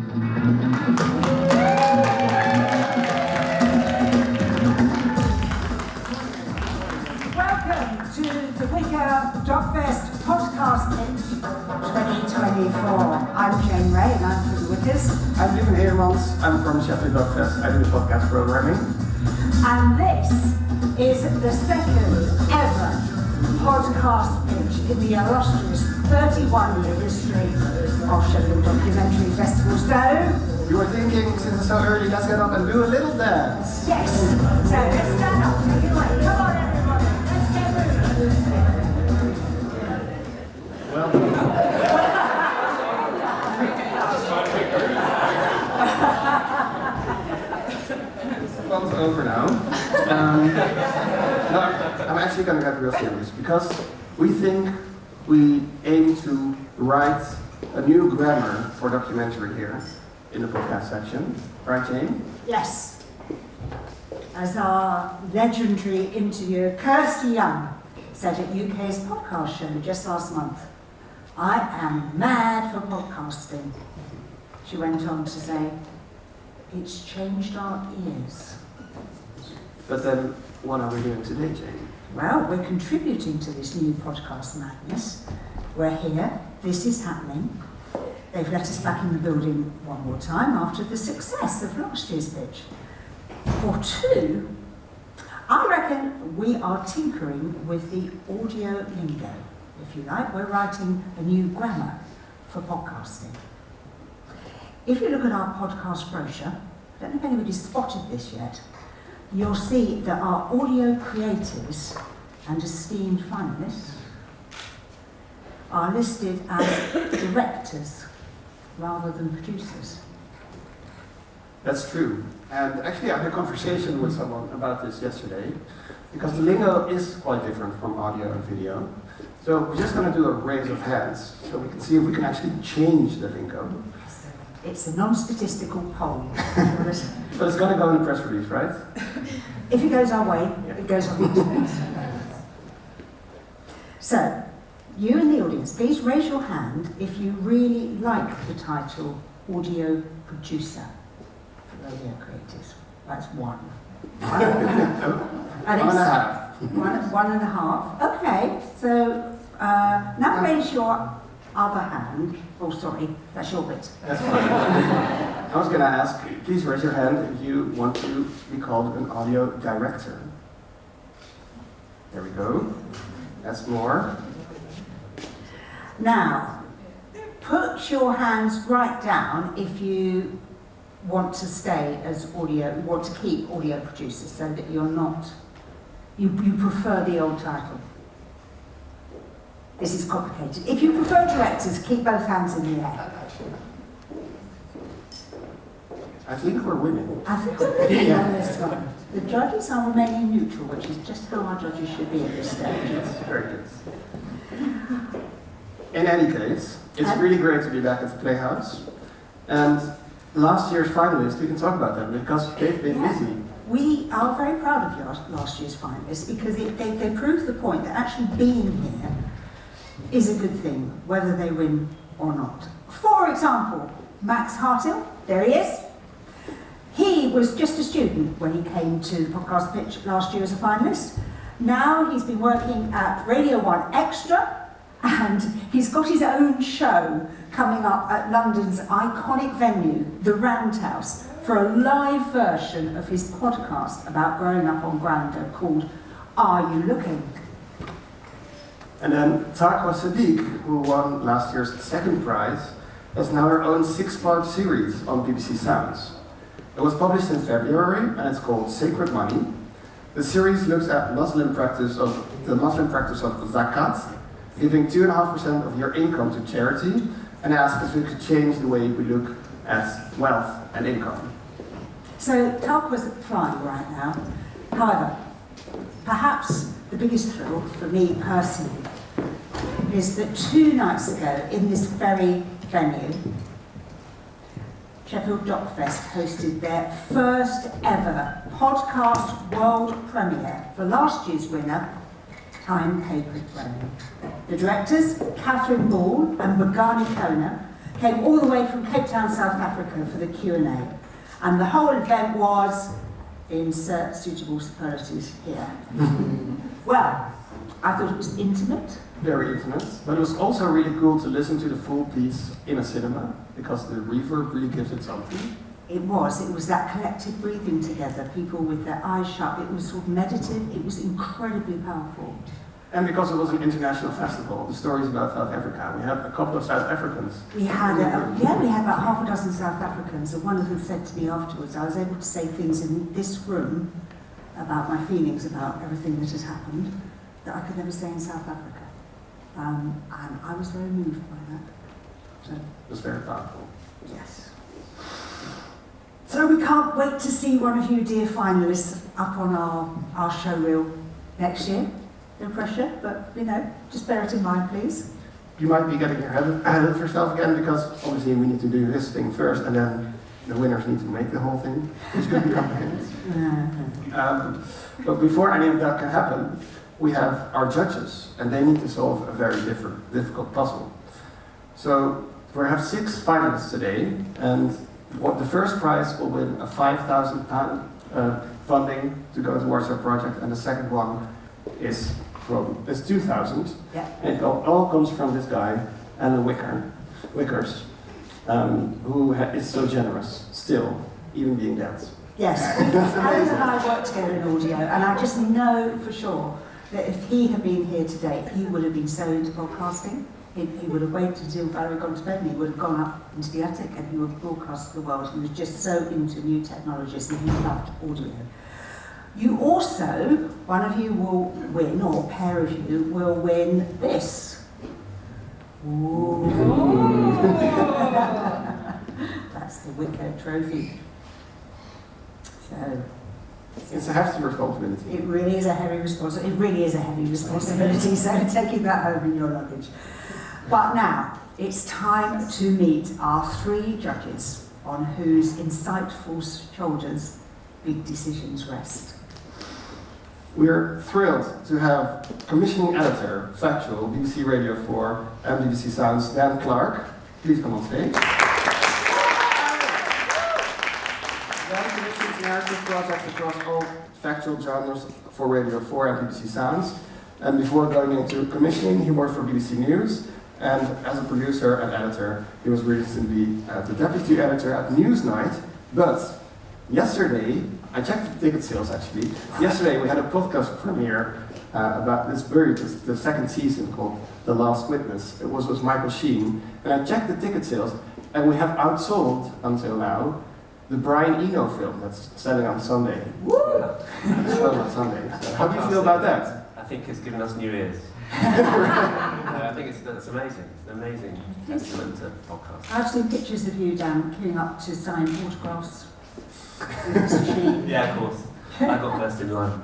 Welcome to the Whickers DocFest podcast pitch 2024. I'm Jane Ray and I'm from the Whickers. I'm Lieven Heermans, I'm from Sheffield DocFest. I do podcast programming. And this is the second ever podcast pitch in the illustrious 31-year history of Sheffield Documentary Festival. So, You were thinking, since it's so early, let's get up and do a little dance. yes, so let's stand up, take it away. Come on everybody, let's get moving. Well done. Fun's over now. No, I'm actually going to get real serious because we think we aim to write a new grammar for documentary here in the podcast section. Right, Jane? Yes. As our legendary interviewer Kirsty Young said at UK's podcast show just last month, I am mad for podcasting. She went on to say, it's changed our ears. But then, what are we doing today, Jane? Well, we're contributing to this new podcast madness. We're here, this is happening. They've let us back in the building one more time after the success of last year's pitch. For two, I reckon we are tinkering with the audio lingo, if you like. We're writing a new grammar for podcasting. If you look at our podcast brochure, I don't know if anybody's spotted this yet, you'll see that our audio creators and esteemed finalists are listed as directors rather than producers. That's true. And actually I had a conversation with someone about this yesterday, because the lingo is quite different from audio and video. So we're just going to do a raise of hands, so we can see if we can actually change the lingo. It's a non-statistical poll. But it's going to go in the press release, right? If it goes our way, it goes on the internet. So, you in the audience, please raise your hand if you really like the title audio producer for radio creators. That's one. One and a half. One and a half. Okay, so now raise your other hand. Oh, sorry, that's your bit. That's fine. I was going to ask, please raise your hand if you want to be called an audio director. There we go. That's more. Now, put your hands right down if you want to stay as audio, want to keep audio producers, so that you're not, you prefer the old title. This is complicated. If you prefer directors, keep both hands in the air. I think we're winning. I think we're winning on this one. The judges are remaining neutral, which is just how our judges should be at this stage. That's very good. In any case, it's really great to be back at the Playhouse. And last year's finalists, we can talk about them because they've been busy. We are very proud of last year's finalists because they prove the point that actually being here is a good thing, whether they win or not. For example, Max Hartill, there he is. He was just a student when he came to the podcast pitch last year as a finalist. Now he's been working at Radio 1 Extra, and he's got his own show coming up at London's iconic venue, the Roundhouse, for a live version of his podcast about growing up on Grindr called Are You Looking? And then Taqwa Sadiq, who won last year's second prize, has now her own 6-part series on BBC Sounds. It was published in February and it's called Sacred Money. The series looks at the Muslim practice of zakat, giving 2.5% of your income to charity, and asks if we could change the way we look at wealth and income. So Taqwa's flying right now. However, perhaps the biggest thrill for me personally is that 2 nights ago in this very venue, Sheffield DocFest hosted their first ever podcast world premiere for last year's winner, Time Papered Brennan. The directors, Catherine Ball and Magani Kona, came all the way from Cape Town, South Africa for the Q&A. And the whole event was, insert suitable superlatives here. Well, I thought it was intimate. Very intimate, but it was also really cool to listen to the full piece in a cinema, because the reverb really gives it something. It was that collective breathing together, people with their eyes shut. It was sort of meditative, it was incredibly powerful. And because it was an international festival, the stories about South Africa, we had a couple of South Africans. We had about half a dozen South Africans, and one of them said to me afterwards, I was able to say things in this room about my feelings about everything that had happened that I could never say in South Africa. And I was very moved by that. So, it was very powerful. Yes. So we can't wait to see one of you dear finalists up on our show reel next year. No pressure, but just bear it in mind, please. You might be getting ahead of yourself again, because obviously we need to do this thing first, and then the winners need to make the whole thing, which could be complicated. But before any of that can happen, we have our judges, and they need to solve a very difficult puzzle. So we have 6 finalists today, and the first prize will win a £5,000 funding to go towards our project, and the second one is 2,000. Yeah. It all comes from this guy, Alan Whickers, who is so generous still, even being dead. Yes, Alan and I worked together in audio, and I just know for sure that if he had been here today, he would have been so into podcasting. He would have waited until Valerie got to bed, and he would have gone up into the attic, and he would have broadcast to the world. He was just so into new technologies, and he loved audio. You also, one of you will win, or a pair of you will win this. Ooh. That's the Wicker trophy. So, it's a hefty responsibility. It really is a heavy responsibility. So taking that home in your luggage. But now it's time to meet our 3 judges on whose insightful shoulders big decisions rest. We're thrilled to have commissioning editor, Factual, BBC Radio 4 and BBC Sounds, Dan Clark. Please come on stage. Dan commissions narrative projects across all factual genres for Radio 4 and BBC Sounds. And before going into commissioning, he worked for BBC News. And as a producer and editor, he was recently the deputy editor at Newsnight. But yesterday, I checked the ticket sales actually. Yesterday we had a podcast premiere about this buried, the second season called The Last Witness. It was with Michael Sheen. And I checked the ticket sales, and we have outsold, until now, the Brian Eno film that's selling on Sunday. Woo! Selling on Sunday. So how do you feel about that? I think it's given us new ears. I think it's amazing. It's an amazing testament to podcast. I've seen pictures of you, Dan, queuing up to sign autographs. Yeah, of course. I got first in line.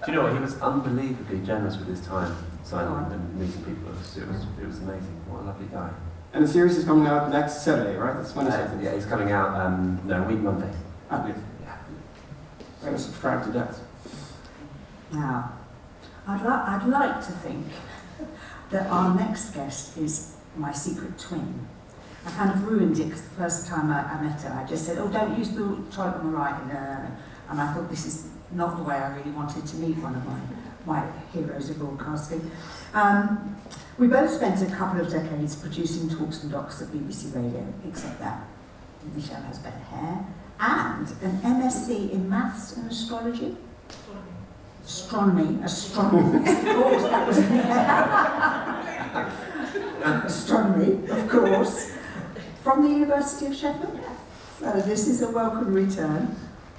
Do you know what? He was unbelievably generous with his time signing and meeting people. It was amazing. What a lovely guy. And the series is coming out next Saturday, right? That's 22nd. Yeah, he's coming out week Monday. Ah, good. Yeah. I'm going to subscribe to that. Now, I'd like to think that our next guest is my secret twin. I kind of ruined it because the first time I met her, I just said, oh, don't use the toilet on the right. And I thought this is not the way I really wanted to meet one of my heroes of broadcasting. We both spent a couple of decades producing talks and docs at BBC Radio, except that Michelle has better hair, and an MSc in Maths and Astrology. Astronomy. Of course, that was astronomy, of course, from the University of Sheffield. So this is a welcome return.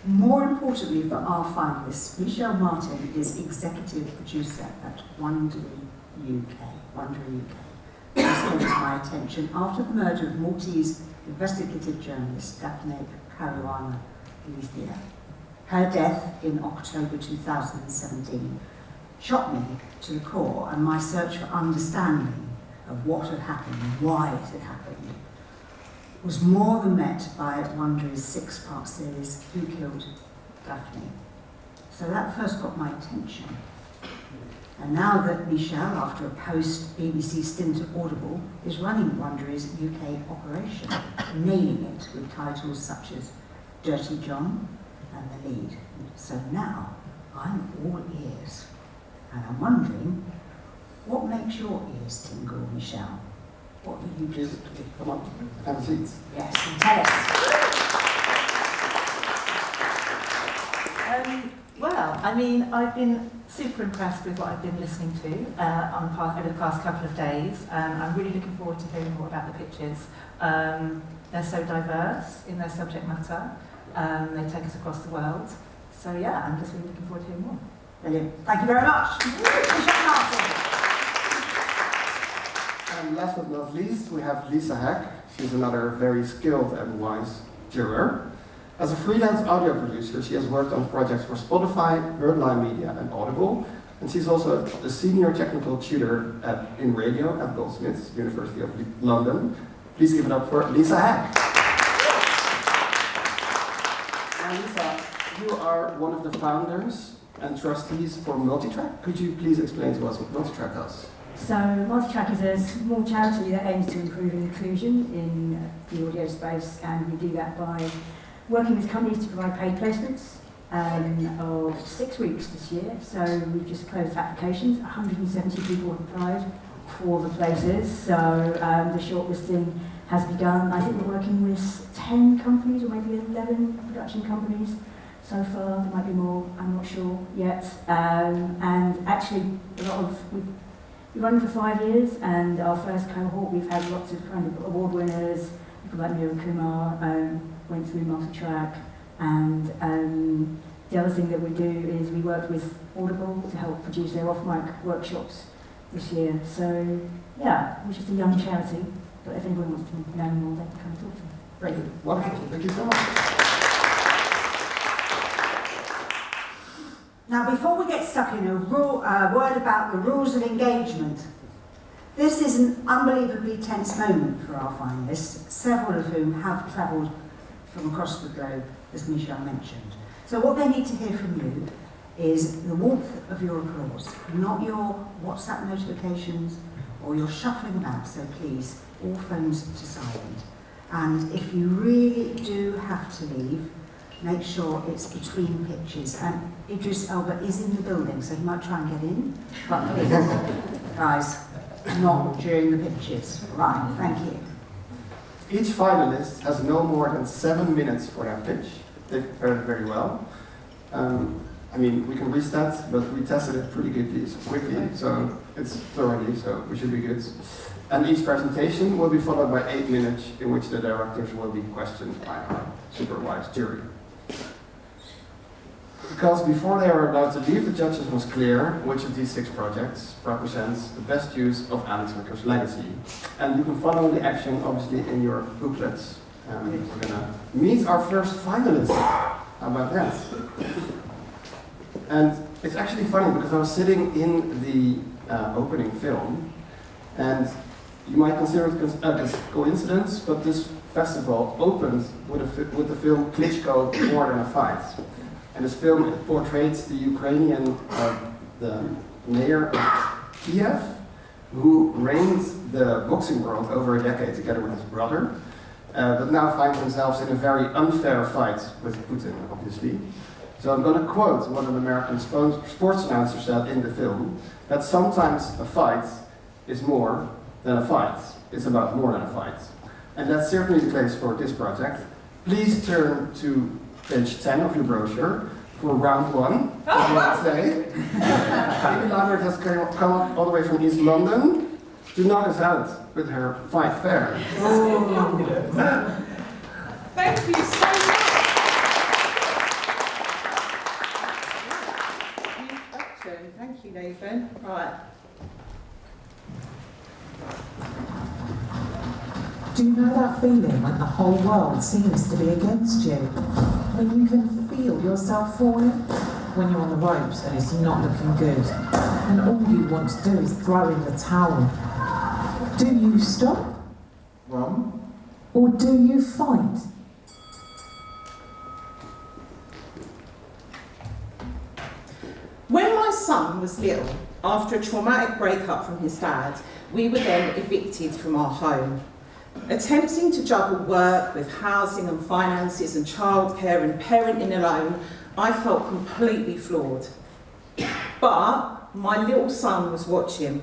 More importantly for our finalists, Michelle Martin is executive producer at Wondery UK. This came to my attention after the murder of Maltese investigative journalist Daphne Caruana Galizia. Her death in October 2017 shocked me to the core, and my search for understanding of what had happened and why it had happened was more than met by Wondery's 6-part series, Who Killed Daphne? So that first got my attention. And now that Michel, after a post-BBC stint at Audible, is running Wondery's UK operation, nailing it with titles such as Dirty John and The Lead. So now, I'm all ears. And I'm wondering, what makes your ears tingle, Michel? What do you do? Come on, have a seat. Yes, and tell us. Well, I mean, I've been super impressed with what I've been listening to over the past couple of days. I'm really looking forward to hearing more about the pitches. They're so diverse in their subject matter. They take us across the world. So yeah, I'm just really looking forward to hearing more. Brilliant. Thank you very much. And last but not least, we have Lisa Heck. She's another very skilled and wise juror. As a freelance audio producer, she has worked on projects for Spotify, Birdline Media and Audible, and she's also a senior technical tutor in radio at Goldsmiths, University of London. Please give it up for Lisa Heck. And Lisa, you are one of the founders and trustees for Multitrack. Could you please explain to us what Multitrack does? So Multitrack is a small charity that aims to improve inclusion in the audio space, and we do that by working with companies to provide paid placements of 6 weeks this year. So we've just closed applications. 170 people have applied for the places. So the shortlisting has begun. I think we're working with 10 companies or maybe 11 production companies so far. There might be more, I'm not sure yet. And actually, we've run for 5 years, and our first cohort, we've had lots of kind of award winners, people like Mira Kumar, went through Multitrack, and the other thing that we do is we worked with Audible to help produce their off-mic workshops this year. So yeah, we're just a young charity, but if anyone wants to know more, they can come talk to me. Brilliant. Wonderful. Thank you so much. Now, before we get stuck in, a word about the rules of engagement. This is an unbelievably tense moment for our finalists, several of whom have travelled from across the globe, as Michel mentioned. So what they need to hear from you is the warmth of your applause, not your WhatsApp notifications or your shuffling about, so please, all phones to silent. And if you really do have to leave, make sure it's between pitches. And Idris Elba is in the building, so he might try and get in, but please, guys, not during the pitches. Right, thank you. Each finalist has no more than 7 minutes for their pitch. They've prepared it very well. I mean, we can restart, but we tested it pretty quickly, so it's thoroughly, so we should be good. And each presentation will be followed by 8 minutes in which the directors will be questioned by our supervised jury. Because before they are allowed to leave, the judges must clear which of these 6 projects represents the best use of Alex Whickers' legacy. And you can follow the action, obviously, in your booklets. We're going to meet our first finalist. How about that? And it's actually funny, because I was sitting in the opening film, and you might consider it a coincidence, but this festival opened with the film Klitschko More Than a Fight. And this film portrays the Ukrainian, the mayor of Kiev, who reigned the boxing world over a decade together with his brother, but now finds themselves in a very unfair fight with Putin, obviously. So I'm going to quote what an American sports announcer said in the film, that sometimes a fight is more than a fight. It's about more than a fight. And that's certainly the case for this project. Please turn to page 10 of your brochure for round 1, as you might say. Amy Lambert has come up all the way from East London to knock us out with her fight fair. Thank you so much. Thank you, Nathan. Right. Do you know that feeling when the whole world seems to be against you? When you can feel yourself falling? When you're on the ropes and it's not looking good? And all you want to do is throw in the towel? Do you stop? Or do you fight? When my son was little, after a traumatic breakup from his dad, we were then evicted from our home. Attempting to juggle work with housing and finances and childcare and parenting alone, I felt completely flawed. But my little son was watching.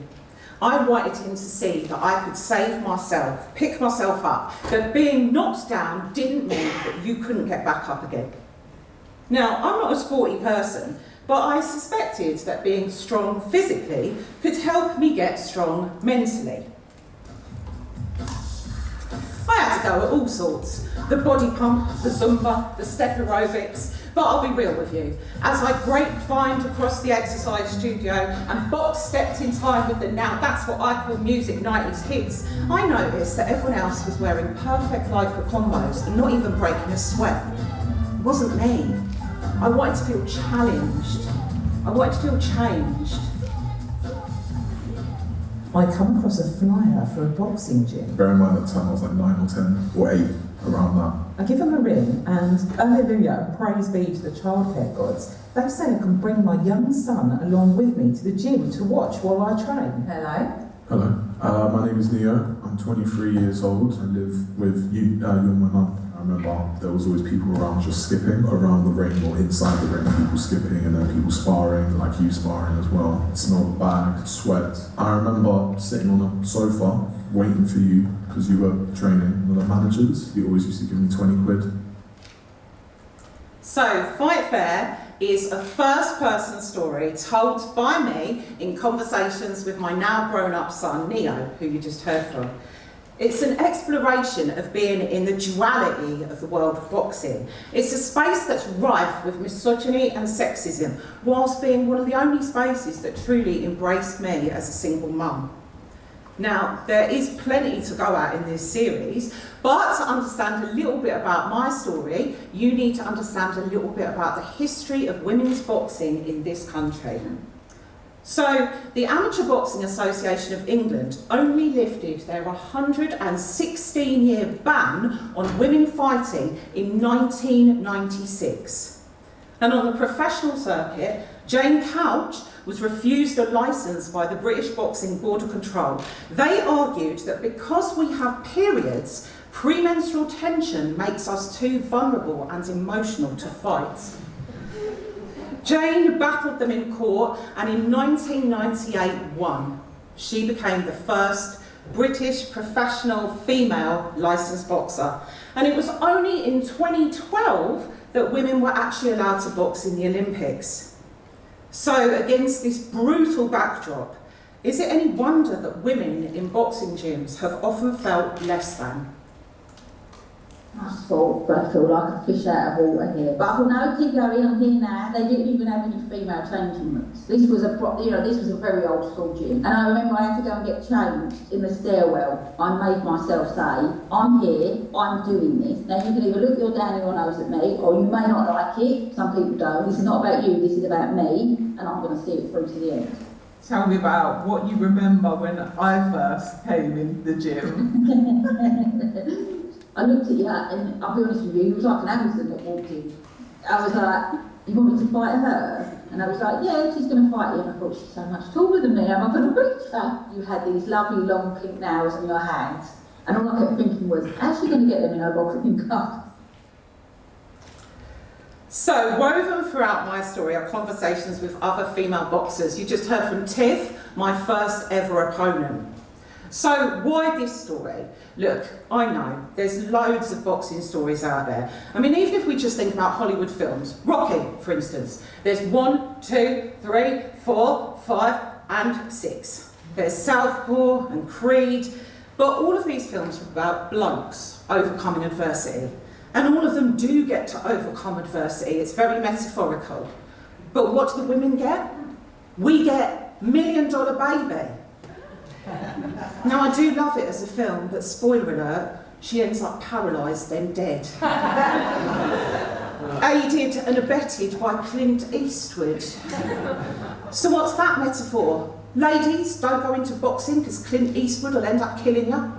I wanted him to see that I could save myself, pick myself up, that being knocked down didn't mean that you couldn't get back up again. Now, I'm not a sporty person, but I suspected that being strong physically could help me get strong mentally. I had to go at all sorts. The body pump, the Zumba, the step aerobics. But I'll be real with you. As I grapevined across the exercise studio and box stepped in time with the now that's what I call music 90s hits, I noticed that everyone else was wearing perfect lycra combos and not even breaking a sweat. It wasn't me. I wanted to feel challenged. I wanted to feel changed. I come across a flyer for a boxing gym. Bear in mind at the time I was like 9 or 10 or 8, around that. I give them a ring and hallelujah and praise be to the childcare gods. They say I can bring my young son along with me to the gym to watch while I train. Hello. Hello, my name is Neo. I'm 23 years old. I live with you and my mum. I remember there was always people around just skipping around the ring or inside the ring, people skipping and then people sparring, like you sparring as well. It smelled bad, sweat. I remember sitting on a sofa waiting for you because you were training with the managers. You always used to give me 20 quid. So, Fight Fair is a first-person story told by me in conversations with my now grown-up son, Neo, who you just heard from. It's an exploration of being in the duality of the world of boxing. It's a space that's rife with misogyny and sexism, whilst being one of the only spaces that truly embraced me as a single mum. Now, there is plenty to go at in this series, but to understand a little bit about my story, you need to understand a little bit about the history of women's boxing in this country. So, the Amateur Boxing Association of England only lifted their 116-year ban on women fighting in 1996. And on the professional circuit, Jane Couch was refused a licence by the British Boxing Board of Control. They argued that because we have periods, premenstrual tension makes us too vulnerable and emotional to fight. Jane battled them in court and in 1998 won. She became the first British professional female licensed boxer. And it was only in 2012 that women were actually allowed to box in the Olympics. So against this brutal backdrop, is it any wonder that women in boxing gyms have often felt less than? I thought, but I feel like a fish out of water here. But I thought, no, keep going, I'm here now. They didn't even have any female changing rooms. This was a very old school gym. And I remember I had to go and get changed in the stairwell. I made myself say, I'm here, I'm doing this. Now you can either look your down your nose at me, or you may not like it. Some people don't. This is not about you, this is about me, and I'm going to see it through to the end. Tell me about what you remember when I first came in the gym. I looked at you and I'll be honest with you, you was like an Amazon that walked in. I was like, you want me to fight her? And I was like, yeah, she's going to fight you. And I thought, she's so much taller than me, am I going to beat her? You had these lovely long pink nails on your hands. And all I kept thinking was, how's she going to get them in her boxing cup? So, woven throughout my story are conversations with other female boxers. You just heard from Tiff, my first ever opponent. So, why this story? Look, I know, there's loads of boxing stories out there. I mean, even if we just think about Hollywood films, Rocky, for instance, there's 1, 2, 3, 4, 5, and 6. There's Southpaw and Creed, but all of these films are about blokes overcoming adversity. And all of them do get to overcome adversity. It's very metaphorical. But what do the women get? We get $1 Million Baby. Now, I do love it as a film, but spoiler alert, she ends up paralysed, then dead. Aided and abetted by Clint Eastwood. So what's that metaphor? Ladies, don't go into boxing because Clint Eastwood will end up killing you.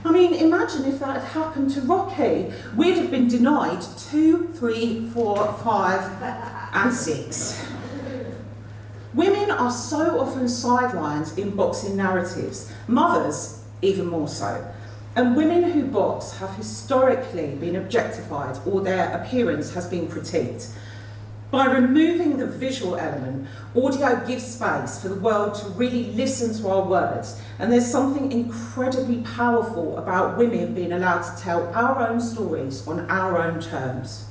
I mean, imagine if that had happened to Rocky. We'd have been denied 2, 3, 4, 5, and 6. Women are so often sidelined in boxing narratives, mothers even more so. And women who box have historically been objectified or their appearance has been critiqued. By removing the visual element, audio gives space for the world to really listen to our words. And there's something incredibly powerful about women being allowed to tell our own stories on our own terms.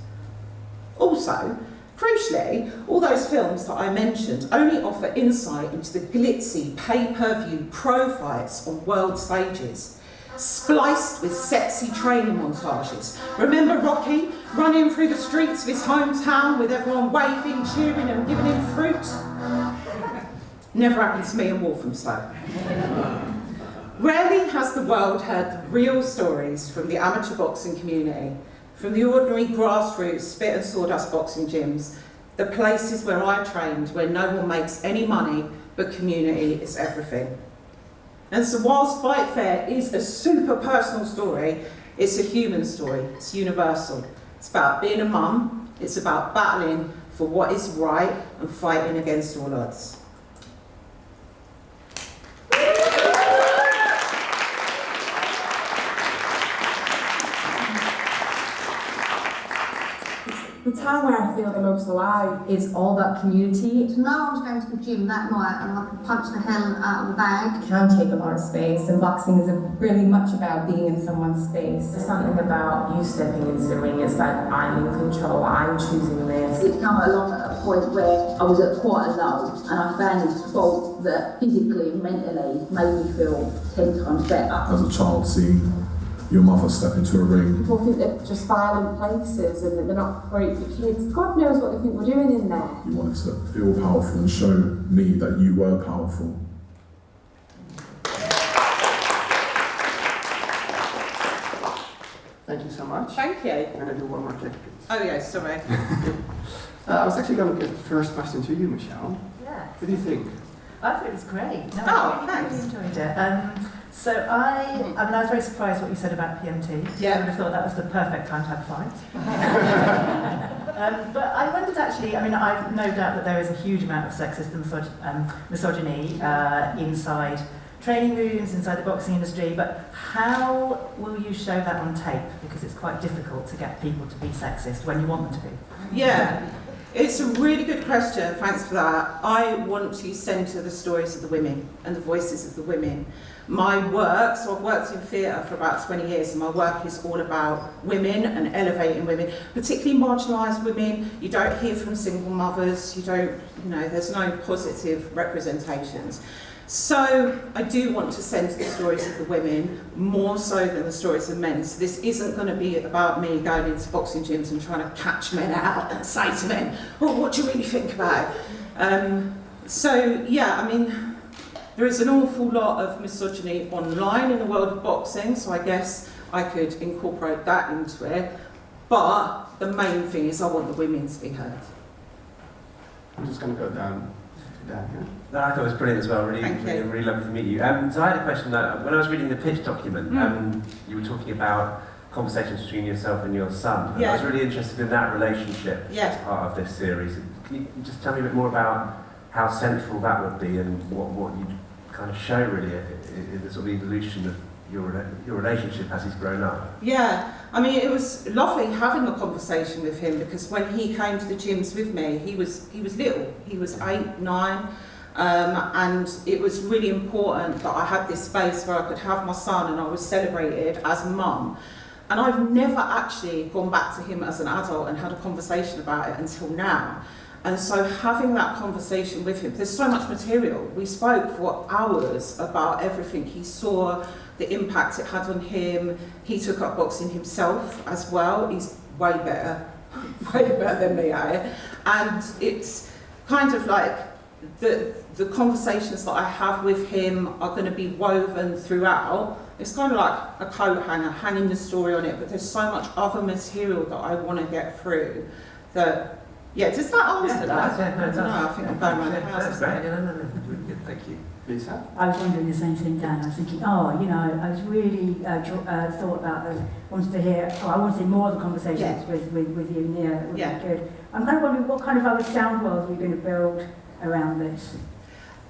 Also, crucially, all those films that I mentioned only offer insight into the glitzy, pay-per-view pro fights on world stages, spliced with sexy training montages. Remember Rocky running through the streets of his hometown with everyone waving, cheering and giving him fruit? Never happened to me in Walthamstow. Rarely has the world heard the real stories from the amateur boxing community, from the ordinary grassroots spit and sawdust boxing gyms, the places where I trained, where no one makes any money, but community is everything. And so whilst Fight Fair is a super personal story, it's a human story, it's universal. It's about being a mum, it's about battling for what is right and fighting against all odds. The time where I feel the most alive is all that community. To know I was going to the gym that night and I could punch the hell out of the bag. It can take a lot of space, and boxing isn't really much about being in someone's space. There's something about you stepping into the ring, it's like I'm in control, I'm choosing this. It's come along at a point where I was at quite a low, and I found this sport that physically and mentally made me feel 10 times better. As a child, seeing your mother step into a ring. People think they're just violent places and that they're not great for kids. God knows what they think we're doing in there. You wanted to feel powerful and show me that you were powerful. Thank you so much. Thank you. I'm going to do one more clip, please. Oh yeah, sorry. I was actually going to give the first question to you, Michelle. Yeah. What do you think? I thought it was great. No, Oh, I really enjoyed it. So I mean, I was very surprised what you said about PMT. Yeah. I would have thought that was the perfect time to have a fight. But I wondered actually, I mean, I've no doubt that there is a huge amount of sexist and misogyny inside training rooms, inside the boxing industry, but how will you show that on tape? Because it's quite difficult to get people to be sexist when you want them to be. Yeah. It's a really good question, thanks for that. I want to centre the stories of the women and the voices of the women. My work, so I've worked in theatre for about 20 years, and my work is all about women and elevating women, particularly marginalised women. You don't hear from single mothers, there's no positive representations. So I do want to centre the stories of the women more so than the stories of men. So this isn't going to be about me going into boxing gyms and trying to catch men out and say to men, oh, what do you really think about it? So yeah, I mean, there is an awful lot of misogyny online in the world of boxing, so I guess I could incorporate that into it. But the main thing is I want the women to be heard. I'm just going to go down here. No, I thought it was brilliant as well. Really lovely to meet you. So I had a question that when I was reading the pitch document, you were talking about conversations between yourself and your son. And I was really interested in that relationship as part of this series. Can you just tell me a bit more about how central that would be and what you kind of show really in the sort of evolution of your relationship as he's grown up? Yeah, I mean, it was lovely having a conversation with him, because when he came to the gyms with me, he was little. He was 8, 9, and it was really important that I had this space where I could have my son and I was celebrated as a mum. And I've never actually gone back to him as an adult and had a conversation about it until now. And so having that conversation with him, there's so much material. We spoke for hours about everything. He saw the impact it had on him. He took up boxing himself as well. He's way better than me at it. And it's kind of like the conversations that I have with him are going to be woven throughout. It's kind of like a coat hanger, hanging the story on it, but there's so much other material that I want to get through that. Yeah, does that answer that? Yeah, no, it does. I think I'm going around the house. That's great. Good, thank you. Lisa? I was wondering the same thing, Dan. I was thinking, I was really thought about wanted to hear more of the conversations with you and Nia. It would be good. I'm kind of wondering what kind of other sound worlds we're going to build around this?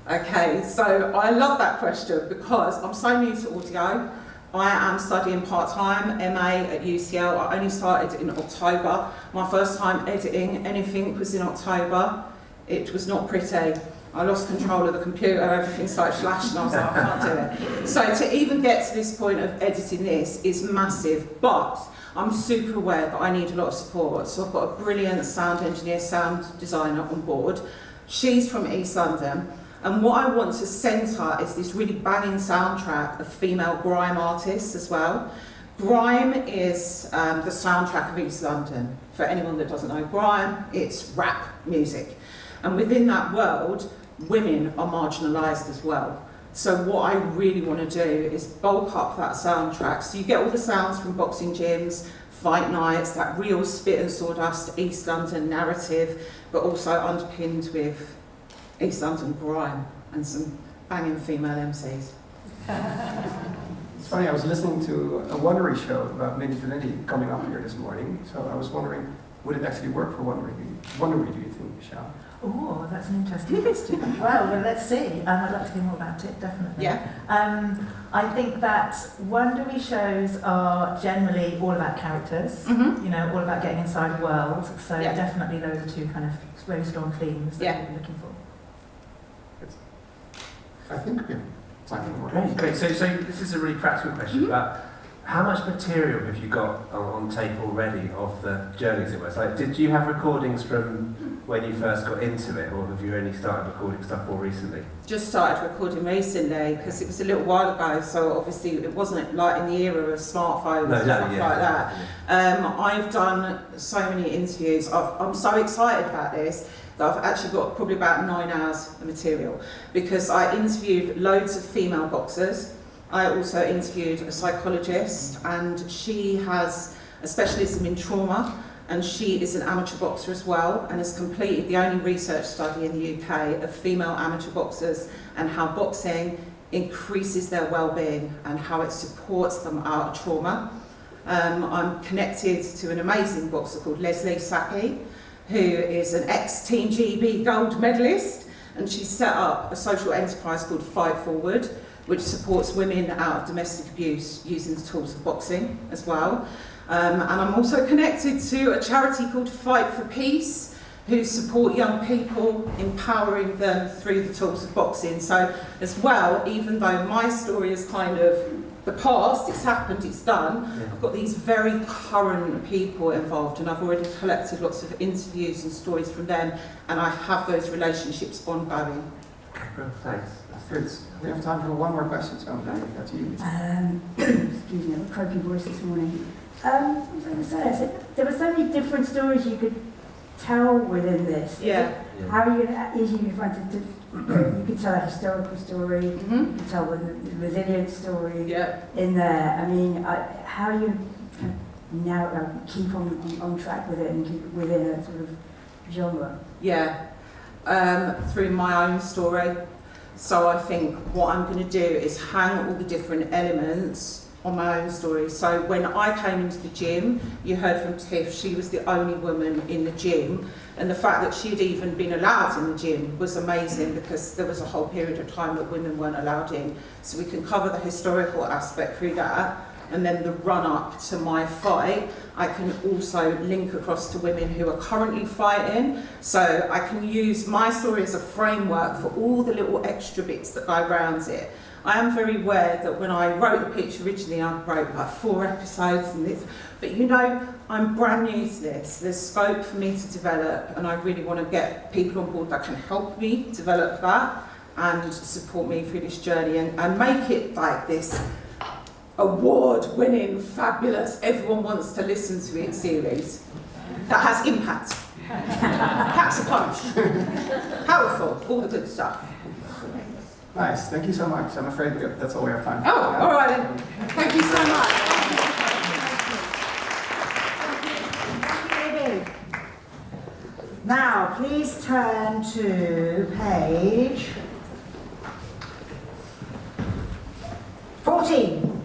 Okay, so I love that question because I'm so new to audio. I am studying part-time MA at UCL. I only started in October. My first time editing anything was in October. It was not pretty. I lost control of the computer, everything started flashing, I was like, I can't do it. So to even get to this point of editing this is massive, but I'm super aware that I need a lot of support. So I've got a brilliant sound engineer, sound designer on board. She's from East London. And what I want to centre is this really banging soundtrack of female grime artists as well. Grime is the soundtrack of East London. For anyone that doesn't know grime, it's rap music. And within that world, women are marginalised as well. So what I really want to do is bulk up that soundtrack. So you get all the sounds from boxing gyms, fight nights, that real spit and sawdust East London narrative, but also underpinned with East London grime and some banging female MCs. It's funny, I was listening to a Wondery show about Minnie Vanilli coming up here this morning, so I was wondering, would it actually work for Wondery, do you think, Michelle? Oh, that's an interesting question. Well, let's see. I'd like to hear more about it, definitely. Yeah. I think that Wondery shows are generally all about characters, you know, all about getting inside a world. So definitely those are two kind of very strong themes that we're looking for. I think we have time for more. Great. So this is a really practical question, but how much material have you got on tape already of the journey, as it was? Like, did you have recordings from when you first got into it, or have you only started recording stuff more recently? Just started recording recently because it was a little while ago, so obviously it wasn't like in the era of smartphones and stuff like that. I've done so many interviews. I'm so excited about this that I've actually got probably about 9 hours of material because I interviewed loads of female boxers. I also interviewed a psychologist, and she has a specialism in trauma, and she is an amateur boxer as well, and has completed the only research study in the UK of female amateur boxers and how boxing increases their well-being and how it supports them out of trauma. I'm connected to an amazing boxer called Leslie Saki, who is an ex-Team GB gold medalist, and she's set up a social enterprise called Fight Forward, which supports women out of domestic abuse using the tools of boxing as well. And I'm also connected to a charity called Fight for Peace, who support young people, empowering them through the tools of boxing. So as well, even though my story is kind of the past, it's happened, it's done, I've got these very current people involved, and I've already collected lots of interviews and stories from them, and I have those relationships ongoing. Well, thanks. Good. We have time for one more question, so I'm going to get to you. Excuse me, I have a croaky voice this morning. I was going to say, there were so many different stories you could tell within this. Yeah. How are you going to easily confronted to? You could tell a historical story. You could tell the resilient story in there. I mean, how are you now keep on track with it and keep within a sort of genre? Yeah, through my own story. So I think what I'm going to do is hang all the different elements on my own story. So when I came into the gym, you heard from Tiff, she was the only woman in the gym, and the fact that she'd even been allowed in the gym was amazing because there was a whole period of time that women weren't allowed in. So we can cover the historical aspect through that, and then the run-up to my fight, I can also link across to women who are currently fighting. So I can use my story as a framework for all the little extra bits that go around it. I am very aware that when I wrote the pitch originally, I wrote like 4 episodes and this, but you know, I'm brand new to this. There's scope for me to develop, and I really want to get people on board that can help me develop that and support me through this journey and make it like this award-winning, fabulous, everyone wants to listen to it series that has impact, packs a punch, powerful, all the good stuff. Nice, thank you so much. I'm afraid that's all we have time for. Oh, all right then. Thank you so much. Now, please turn to page 14.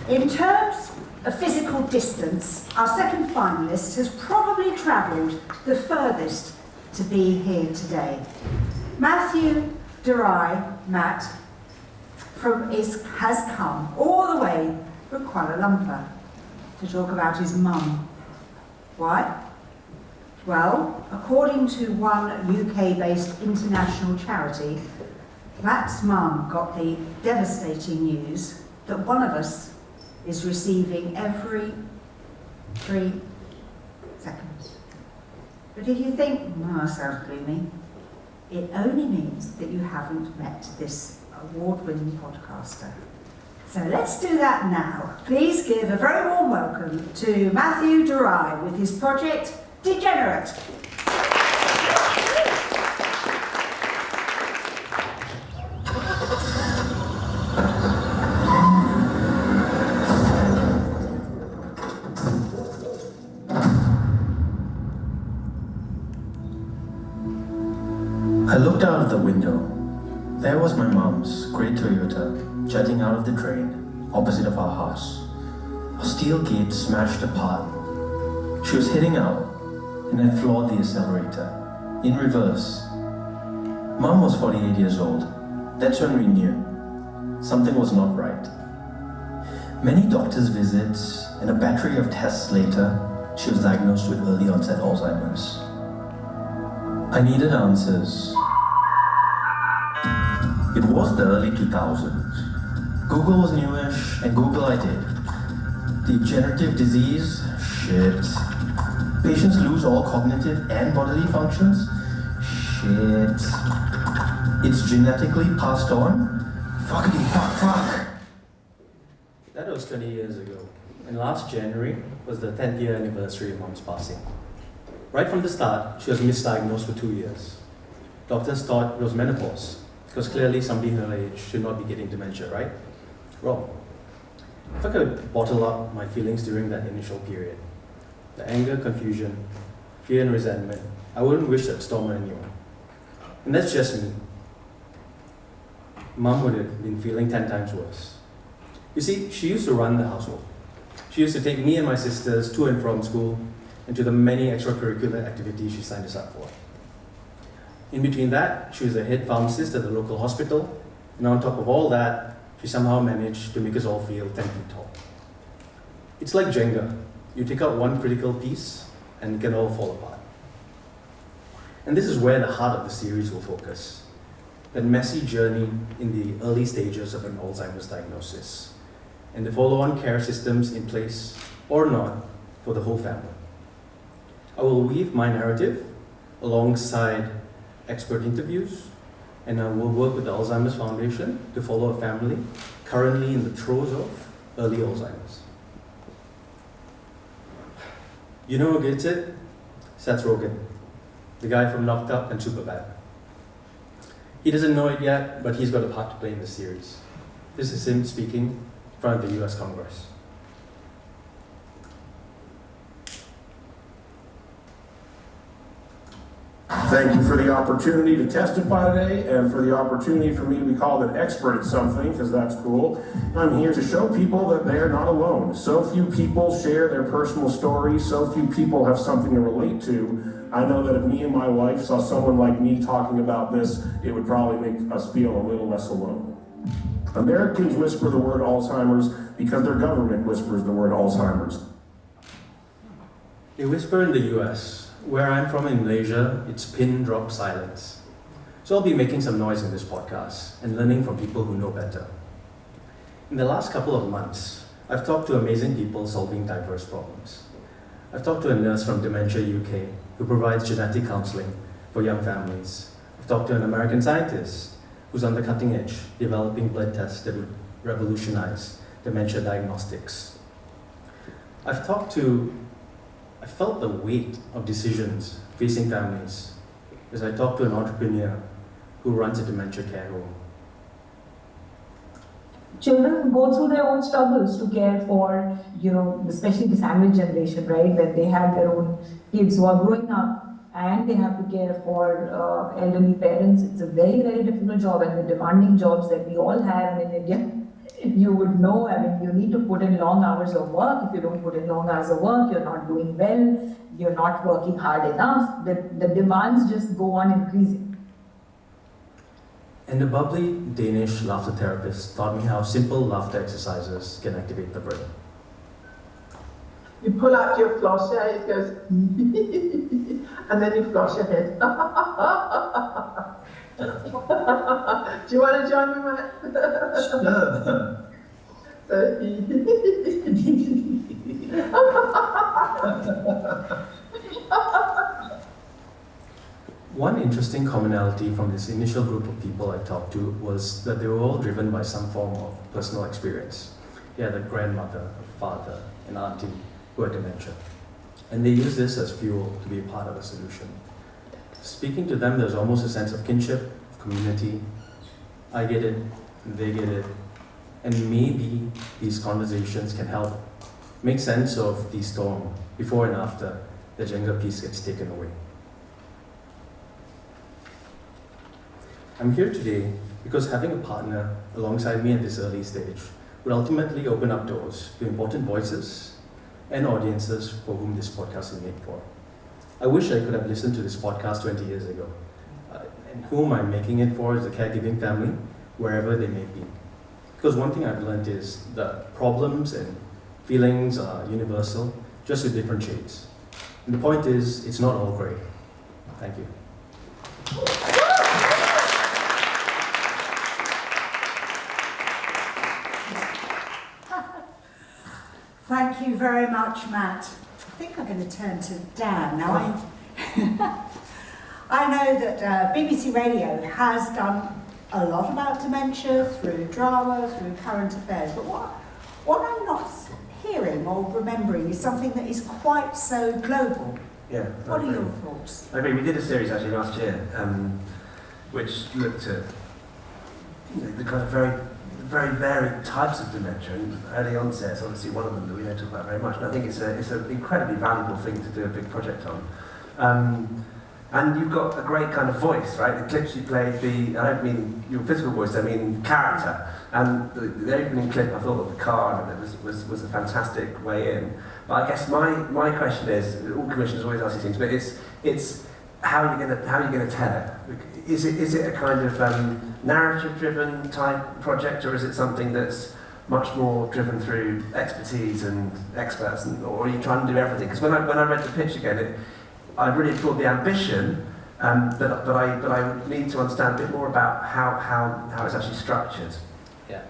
In terms of physical distance, our second finalist has probably travelled the furthest to be here today. Matthew Durai, Matt, has come all the way from Kuala Lumpur to talk about his mum. Why? Well, according to one UK-based international charity, Matt's mum got the devastating news that one of us is receiving every 3 seconds. But if you think, sounds gloomy, it only means that you haven't met this award-winning podcaster. So let's do that now. Please give a very warm welcome to Matthew Durai with his project, Degenerate. I looked out of the window. There was my mom's grey Toyota jutting out of the drain opposite of our house. Our steel gate smashed apart. She was heading out, and I floored the accelerator, in reverse. Mom was 48 years old. That's when we knew something was not right. Many doctor's visits and a battery of tests later, she was diagnosed with early onset Alzheimer's. I needed answers. It was the early 2000s. Google was newish, and Google I did. Degenerative disease? Shit. Patients lose all cognitive and bodily functions? Shit. It's genetically passed on? Fuckity fuck. That was 20 years ago, and last January was the 10th year anniversary of Mom's passing. Right from the start, she was misdiagnosed for 2 years. Doctors thought it was menopause, because clearly somebody her age should not be getting dementia, right? Wrong. If I could bottle up my feelings during that initial period, the anger, confusion, fear and resentment, I wouldn't wish that storm on anyone. And that's just me. Mum would have been feeling 10 times worse. You see, she used to run the household. She used to take me and my sisters to and from school and to the many extracurricular activities she signed us up for. In between that, she was a head pharmacist at the local hospital, and on top of all that, she somehow managed to make us all feel 10 feet tall. It's like Jenga. You take out one critical piece, and it can all fall apart. And this is where the heart of the series will focus. That messy journey in the early stages of an Alzheimer's diagnosis, and the follow-on care systems in place, or not, for the whole family. I will weave my narrative alongside expert interviews, and I will work with the Alzheimer's Foundation to follow a family currently in the throes of early Alzheimer's. You know who gets it? Seth Rogen, the guy from Knocked Up and Superbad. He doesn't know it yet, but he's got a part to play in the series. This is him speaking in front of the US Congress. Thank you for the opportunity to testify today and for the opportunity for me to be called an expert at something, because that's cool. I'm here to show people that they are not alone. So few people share their personal stories, so few people have something to relate to. I know that if me and my wife saw someone like me talking about this, it would probably make us feel a little less alone. Americans whisper the word Alzheimer's because their government whispers the word Alzheimer's. They whisper in the US. Where I'm from in Malaysia, it's pin drop silence. So I'll be making some noise in this podcast and learning from people who know better. In the last couple of months, I've talked to amazing people solving diverse problems. I've talked to a nurse from Dementia UK who provides genetic counseling for young families. I've talked to an American scientist who's on the cutting edge, developing blood tests that would revolutionize dementia diagnostics. I felt the weight of decisions facing families as I talked to an entrepreneur who runs a dementia care home. Children go through their own struggles to care for, especially the sandwich generation, right? When they have their own kids who are growing up and they have to care for elderly parents. It's a very, very difficult job, and the demanding jobs that we all have in India. you would know, I mean, you need to put in long hours of work. If you don't put in long hours of work, you're not doing well, you're not working hard enough. The demands just go on increasing. And the bubbly Danish laughter therapist taught me how simple laughter exercises can activate the brain. You pull out your flosser, it goes, and then you floss your head. Do you want to join me, Matt? Sure. One interesting commonality from this initial group of people I talked to was that they were all driven by some form of personal experience. They had a grandmother, a father, an auntie who had dementia. And they used this as fuel to be a part of the solution. Speaking to them, there's almost a sense of kinship, of community. I get it, they get it. And maybe these conversations can help make sense of the storm before and after the Jenga piece gets taken away. I'm here today because having a partner alongside me at this early stage would ultimately open up doors to important voices and audiences for whom this podcast is made for. I wish I could have listened to this podcast 20 years ago. And whom I'm making it for is the caregiving family, wherever they may be. Because one thing I've learned is that problems and feelings are universal, just with different shades. And the point is, it's not all grey. Thank you. Thank you very much, Matt. I think I'm going to turn to Dan. Now, I know that BBC Radio has done a lot about dementia through drama, through current affairs, but what I'm not hearing or remembering is something that is quite so global. Yeah. What are your thoughts? I mean, we did a series actually last year, which looked at the kind of very varied types of dementia, and early onset is obviously one of them that we don't talk about very much. And I think it's an incredibly valuable thing to do a big project on. And you've got a great kind of voice, right? The clips you played, I don't mean your physical voice, I mean character. And the opening clip, I thought of the car, and it was a fantastic way in. But I guess my question is, all commissioners always ask these things, but it's how are you going to tell it? Is it a kind of narrative-driven type project, or is it something that's much more driven through expertise and experts, or are you trying to do everything? Because when I read the pitch again, I really thought the ambition, but I would need to understand a bit more about how it's actually structured. Yeah.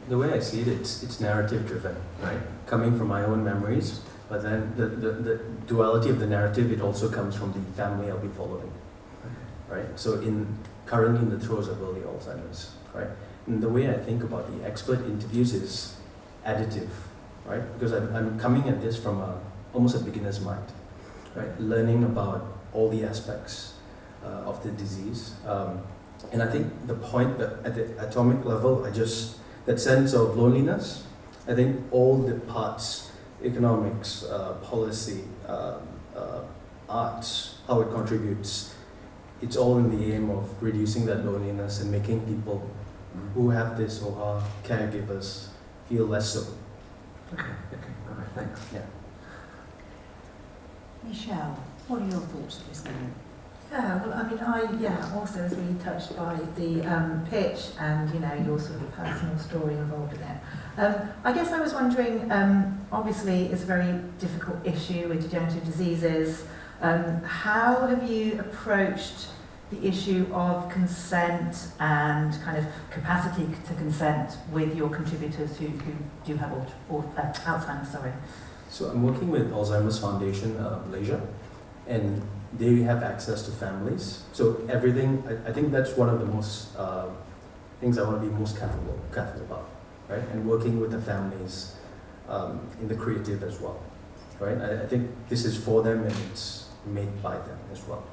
The way I see it, it's narrative-driven, right? Coming from my own memories, but then the duality of the narrative, it also comes from the family I'll be following, right? So currently in the throes of early Alzheimer's, right? And the way I think about the expert interviews is additive, right? Because I'm coming at this from almost a beginner's mind, right? Learning about all the aspects of the disease. And I think the point that at the atomic level, that sense of loneliness, I think all the parts, economics, policy, arts, how it contributes, it's all in the aim of reducing that loneliness and making people who have this or are caregivers feel less so. Okay, all right, thanks. Yeah. Michelle, what are your thoughts at this moment? Yeah, well, I mean, I also was really touched by the pitch and, your sort of personal story involved in it. I guess I was wondering, obviously it's a very difficult issue with degenerative diseases. How have you approached the issue of consent and kind of capacity to consent with your contributors who do have Alzheimer's, sorry? So I'm working with Alzheimer's Foundation Malaysia, and they have access to families. So everything, I think that's one of the most things I want to be most careful about, right? And working with the families in the creative as well, right? I think this is for them and it's made by them as well.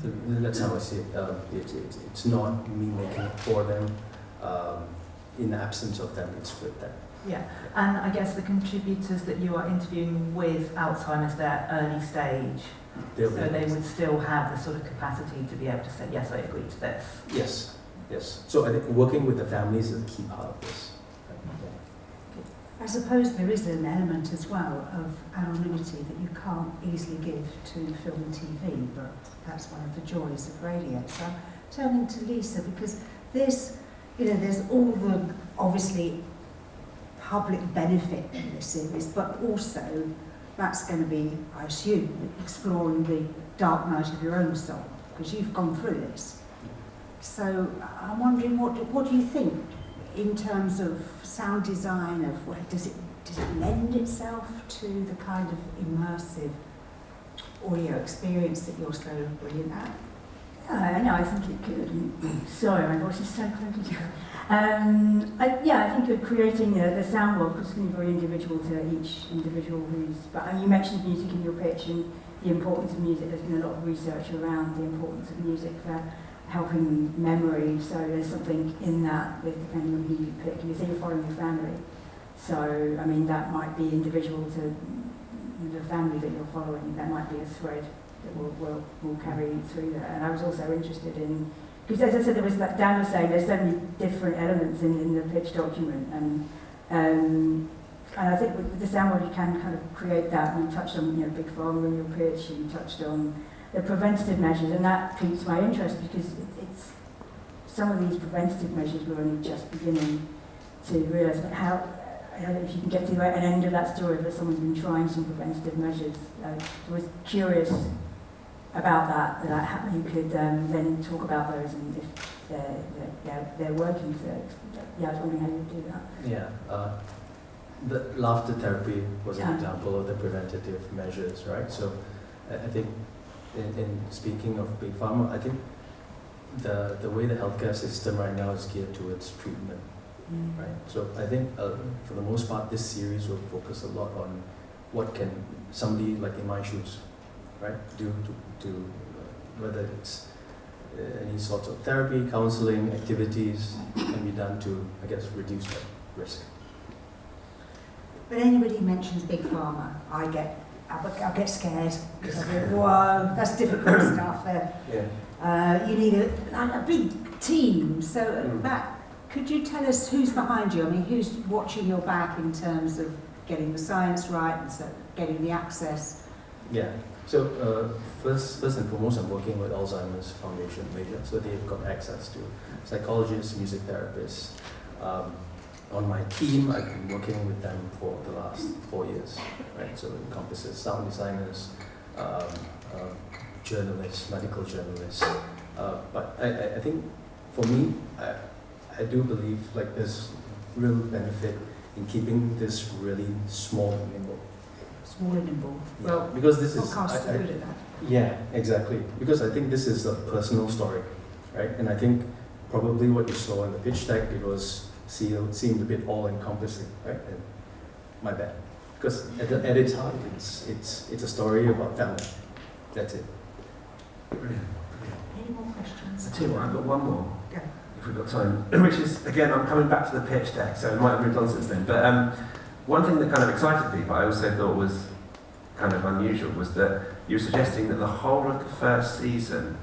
So that's how I see it. It's not me making it for them. In the absence of them, it's with them. Yeah, and I guess the contributors that you are interviewing with Alzheimer's, they're early stage, so they would still have the sort of capacity to be able to say, yes, I agree to this. Yes. Yes. So I think working with the families is a key part of this. I suppose there is an element as well of anonymity that you can't easily give to film and TV, but that's one of the joys of radio. So I'm turning to Lisa, because there's all the obviously public benefit in this series, but also that's going to be, I assume, exploring the dark night of your own soul, because you've gone through this. So I'm wondering, what do you think in terms of sound design, of does it lend itself to the kind of immersive audio experience that you're so brilliant at? No, I think it could. Sorry, my voice is so croaky. I think creating the sound world is going to be very individual to each individual who's. But you mentioned music in your pitch and the importance of music. There's been a lot of research around the importance of music for helping memory. So there's something in that, depending on who you pick. You say you're following your family. So I mean that might be individual to the family that you're following. That might be a thread that will carry through that. And I was also interested in, because as I said, there was like Dan was saying, there's so many different elements in the pitch document, and I think with the sound world you can kind of create that. And you touched on big pharma in your pitch, and you touched on the preventative measures, and that piques my interest because it's some of these preventative measures we're only just beginning to realise. But how, if you can get to an end of that story that someone's been trying some preventative measures, I was curious about that how you could then talk about those and if they're working. So I was wondering how you would do that. Yeah, the laughter therapy was an example of the preventative measures, right? So I think in speaking of big pharma, I think the way the healthcare system right now is geared towards treatment, right? So I think for the most part, this series will focus a lot on what can somebody like in my shoes, right, do to whether it's any sorts of therapy, counseling, activities can be done to, I guess, reduce that risk. When anybody mentions big pharma, I get scared because I think, whoa, that's difficult stuff. You need a big team. So Matt, could you tell us who's behind you? I mean, who's watching your back in terms of getting the science right and so getting the access? Yeah. So first and foremost, I'm working with Alzheimer's Foundation Malaysia, so they've got access to psychologists, music therapists. On my team, I've been working with them for the last 4 years, right? So it encompasses sound designers, journalists, medical journalists. But I think for me, I do believe like there's real benefit in keeping this really small and nimble. Small and nimble. Yeah, well, because this is podcasts are good at that. Yeah, exactly. Because I think this is a personal story, right? And I think probably what you saw in the pitch deck, it was seemed a bit all-encompassing, right? And my bad. Because at its heart, it's a story about family. That's it. Brilliant. Any more questions? I tell you what, I've got one more. Go. If we've got time. Which is, again, I'm coming back to the pitch deck, so it might have moved on since then. But one thing that kind of excited me, but I also thought was kind of unusual, was that you were suggesting that the whole of the first season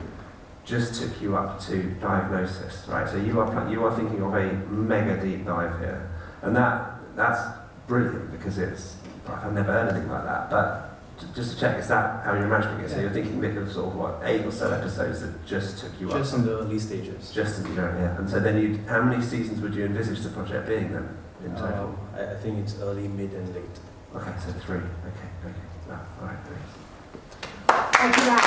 just took you up to diagnosis, right? So you are thinking of a mega deep dive here, and that's brilliant because I've never heard anything like that. But just to check, is that how you're imagining it? So you're thinking of sort of 8 or so episodes that just took you up? Just in the early stages. Just in the early, yeah. And so then how many seasons would you envisage the project being then in total? I think it's early, mid, and late. Okay, so 3. Okay. Oh, all right, thanks. Thank you, Matt.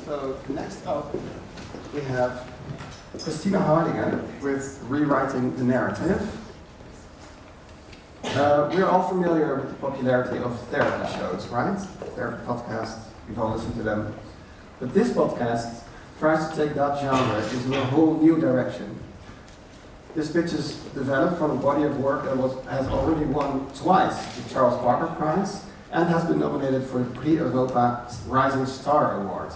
So next up, we have Christina Hardingen with Rewriting the Narrative. We're all familiar with the popularity of therapy shows, right? Therapy podcasts, we've all listened to them. But this podcast tries to take that genre into a whole new direction. This pitch is developed from a body of work that has already won twice the Charles Parker Prize and has been nominated for the Prix Europa Rising Star Award.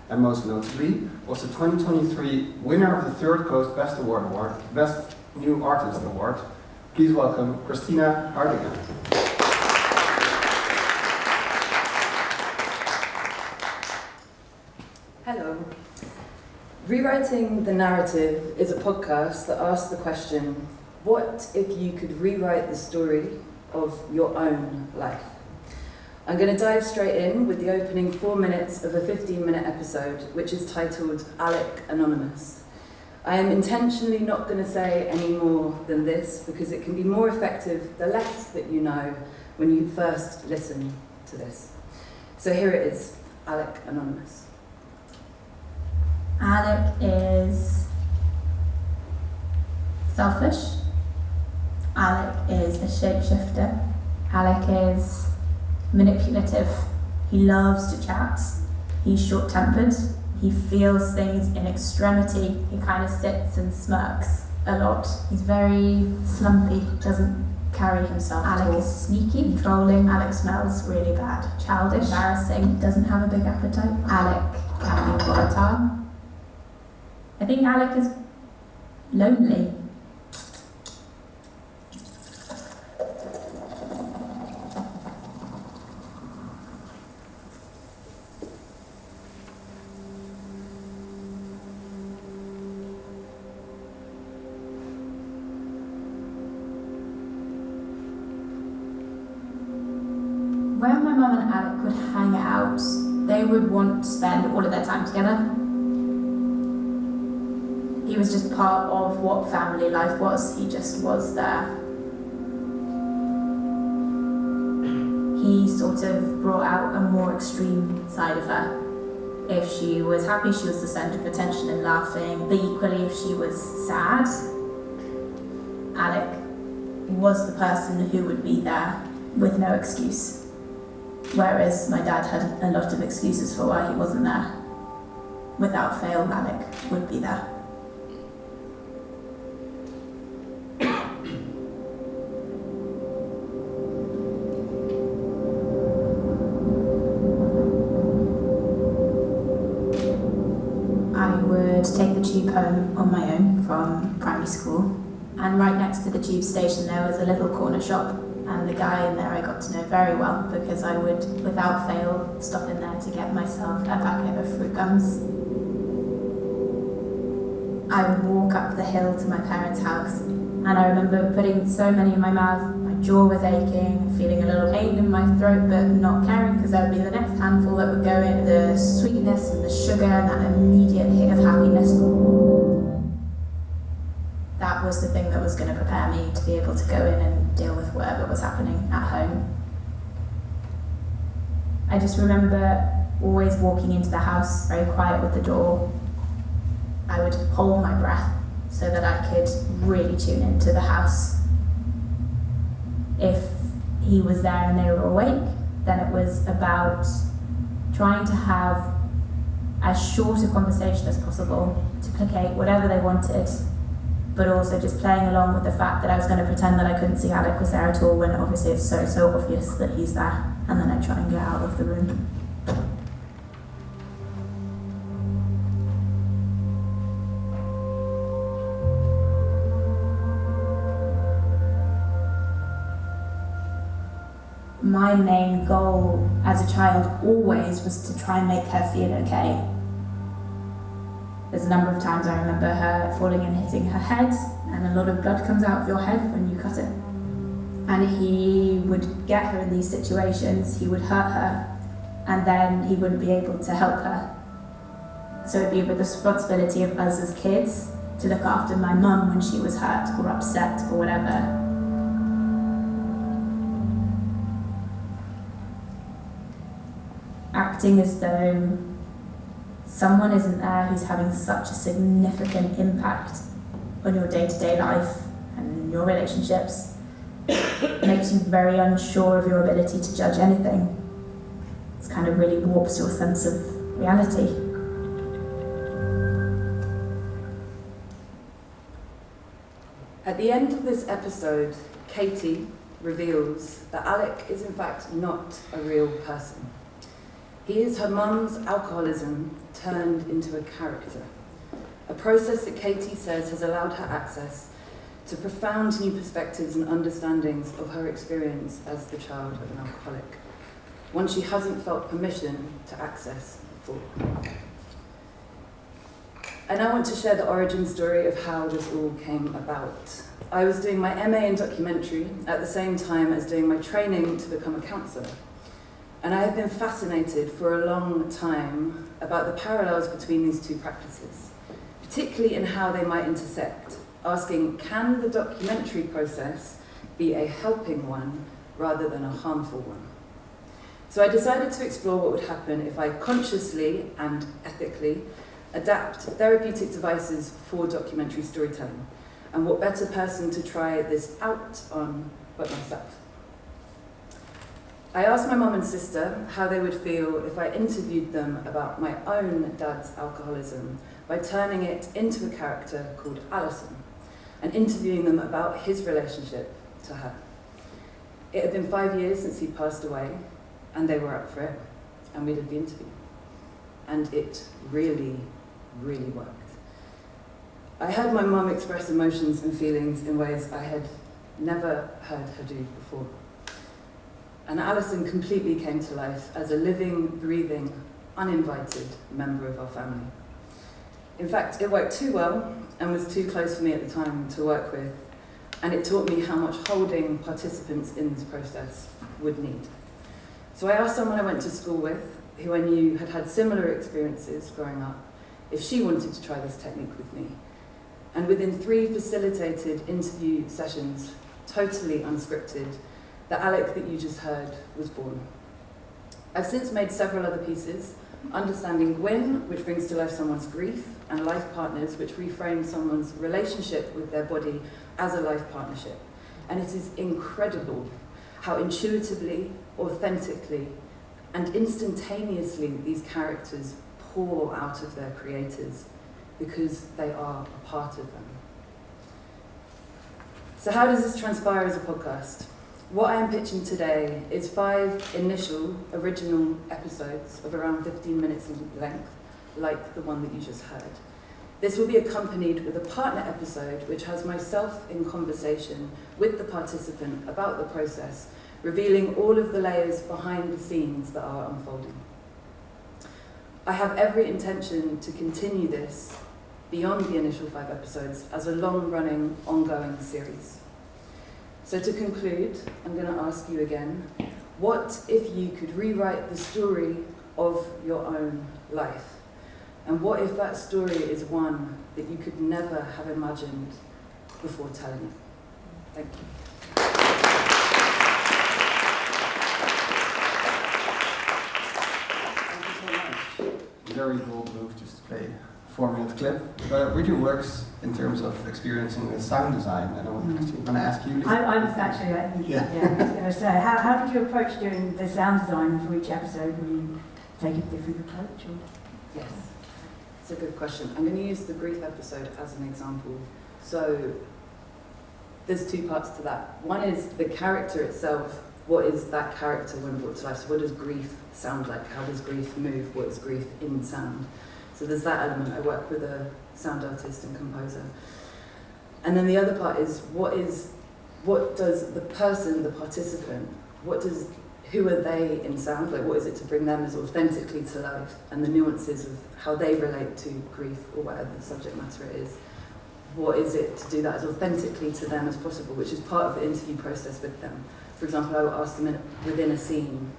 And most notably was the 2023 winner of the Third Coast Best New Artist Award. Please welcome Christina Hardingen. Rewriting the Narrative is a podcast that asks the question, what if you could rewrite the story of your own life? I'm going to dive straight in with the opening 4 minutes of a 15-minute episode, which is titled Alec Anonymous. I am intentionally not going to say any more than this because it can be more effective the less that you know when you first listen to this. So here it is, Alec Anonymous. Alec is selfish. Alec is a shapeshifter. Alec is manipulative. He loves to chat. He's short-tempered. He feels things in extremity. He kind of sits and smirks a lot. He's very slumpy, doesn't carry himself at all. Alec is sneaky, controlling. Alec smells really bad. Childish, embarrassing, doesn't have a big appetite. Alec can be volatile. I think Alec is lonely. When my mum and Alec would hang out, they would want to spend all of their time together. He was just part of what family life was. He just was there. He sort of brought out a more extreme side of her. If she was happy, she was the centre of attention and laughing. But equally, if she was sad, Alec was the person who would be there with no excuse. Whereas my dad had a lot of excuses for why he wasn't there. Without fail, Alec would be there. Take the tube home on my own from primary school, and right next to the tube station there was a little corner shop, and the guy in there I got to know very well because I would, without fail, stop in there to get myself a packet of fruit gums. I would walk up the hill to my parents' house, and I remember putting so many in my mouth, my jaw was aching, feeling a little pain in my throat, but not caring because there would be the next handful that would go in, the sweetness and the sugar and that immediate hit of happiness. That was the thing that was going to prepare me to be able to go in and deal with whatever was happening at home. I just remember always walking into the house, very quiet with the door. I would hold my breath so that I could really tune into the house. If he was there and they were awake, then it was about trying to have as short a conversation as possible to placate whatever they wanted, but also just playing along with the fact that I was going to pretend that I couldn't see Alec was there at all when obviously it's so obvious that he's there, and then I try and get out of the room. My main goal as a child always was to try and make her feel okay. There's a number of times I remember her falling and hitting her head, and a lot of blood comes out of your head when you cut it. And he would get her in these situations, he would hurt her, and then he wouldn't be able to help her. So it'd be the responsibility of us as kids to look after my mum when she was hurt or upset or whatever. Acting as though someone isn't there who's having such a significant impact on your day-to-day life and your relationships makes you very unsure of your ability to judge anything. It kind of really warps your sense of reality. At the end of this episode, Katie reveals that Alec is in fact not a real person. He is her mum's alcoholism turned into a character, a process that Katie says has allowed her access to profound new perspectives and understandings of her experience as the child of an alcoholic, one she hasn't felt permission to access before. And I want to share the origin story of how this all came about. I was doing my MA in documentary at the same time as doing my training to become a counsellor. And I have been fascinated for a long time about the parallels between these two practices, particularly in how they might intersect, asking, can the documentary process be a helping one rather than a harmful one? So I decided to explore what would happen if I consciously and ethically adapt therapeutic devices for documentary storytelling, and what better person to try this out on but myself. I asked my mum and sister how they would feel if I interviewed them about my own dad's alcoholism by turning it into a character called Alison, and interviewing them about his relationship to her. It had been 5 years since he passed away, and they were up for it, and we did the interview. And it really, really worked. I heard my mum express emotions and feelings in ways I had never heard her do before. And Alison completely came to life as a living, breathing, uninvited member of our family. In fact, it worked too well and was too close for me at the time to work with, and it taught me how much holding participants in this process would need. So I asked someone I went to school with, who I knew had had similar experiences growing up, if she wanted to try this technique with me. And within 3 facilitated interview sessions, totally unscripted, the Alec that you just heard was born. I've since made several other pieces, Understanding Gwyn, which brings to life someone's grief, and Life Partners, which reframe someone's relationship with their body as a life partnership. And it is incredible how intuitively, authentically, and instantaneously these characters pour out of their creators because they are a part of them. So how does this transpire as a podcast? What I am pitching today is 5 initial original episodes of around 15 minutes in length, like the one that you just heard. This will be accompanied with a partner episode which has myself in conversation with the participant about the process, revealing all of the layers behind the scenes that are unfolding. I have every intention to continue this beyond the initial 5 episodes as a long-running, ongoing series. So to conclude, I'm going to ask you again, what if you could rewrite the story of your own life? And what if that story is one that you could never have imagined before telling it? Thank you. Very bold move just to play a 4-minute clip, but it really works in terms of experiencing the sound design. And I'm actually going to ask you. I was actually, I was going to say, how did you approach doing the sound design for each episode? Will you take a different approach? Or? Yes, it's a good question. I'm going to use the grief episode as an example. So there's 2 parts to that. One is the character itself. What is that character when brought to life? So what does grief sound like? How does grief move? What is grief in sound? So there's that element. I work with a sound artist and composer. And then the other part is what does the person, the participant, who are they in sound? Like what is it to bring them as authentically to life, and the nuances of how they relate to grief or whatever the subject matter it is. What is it to do that as authentically to them as possible, which is part of the interview process with them. For example, I will ask them within a scene,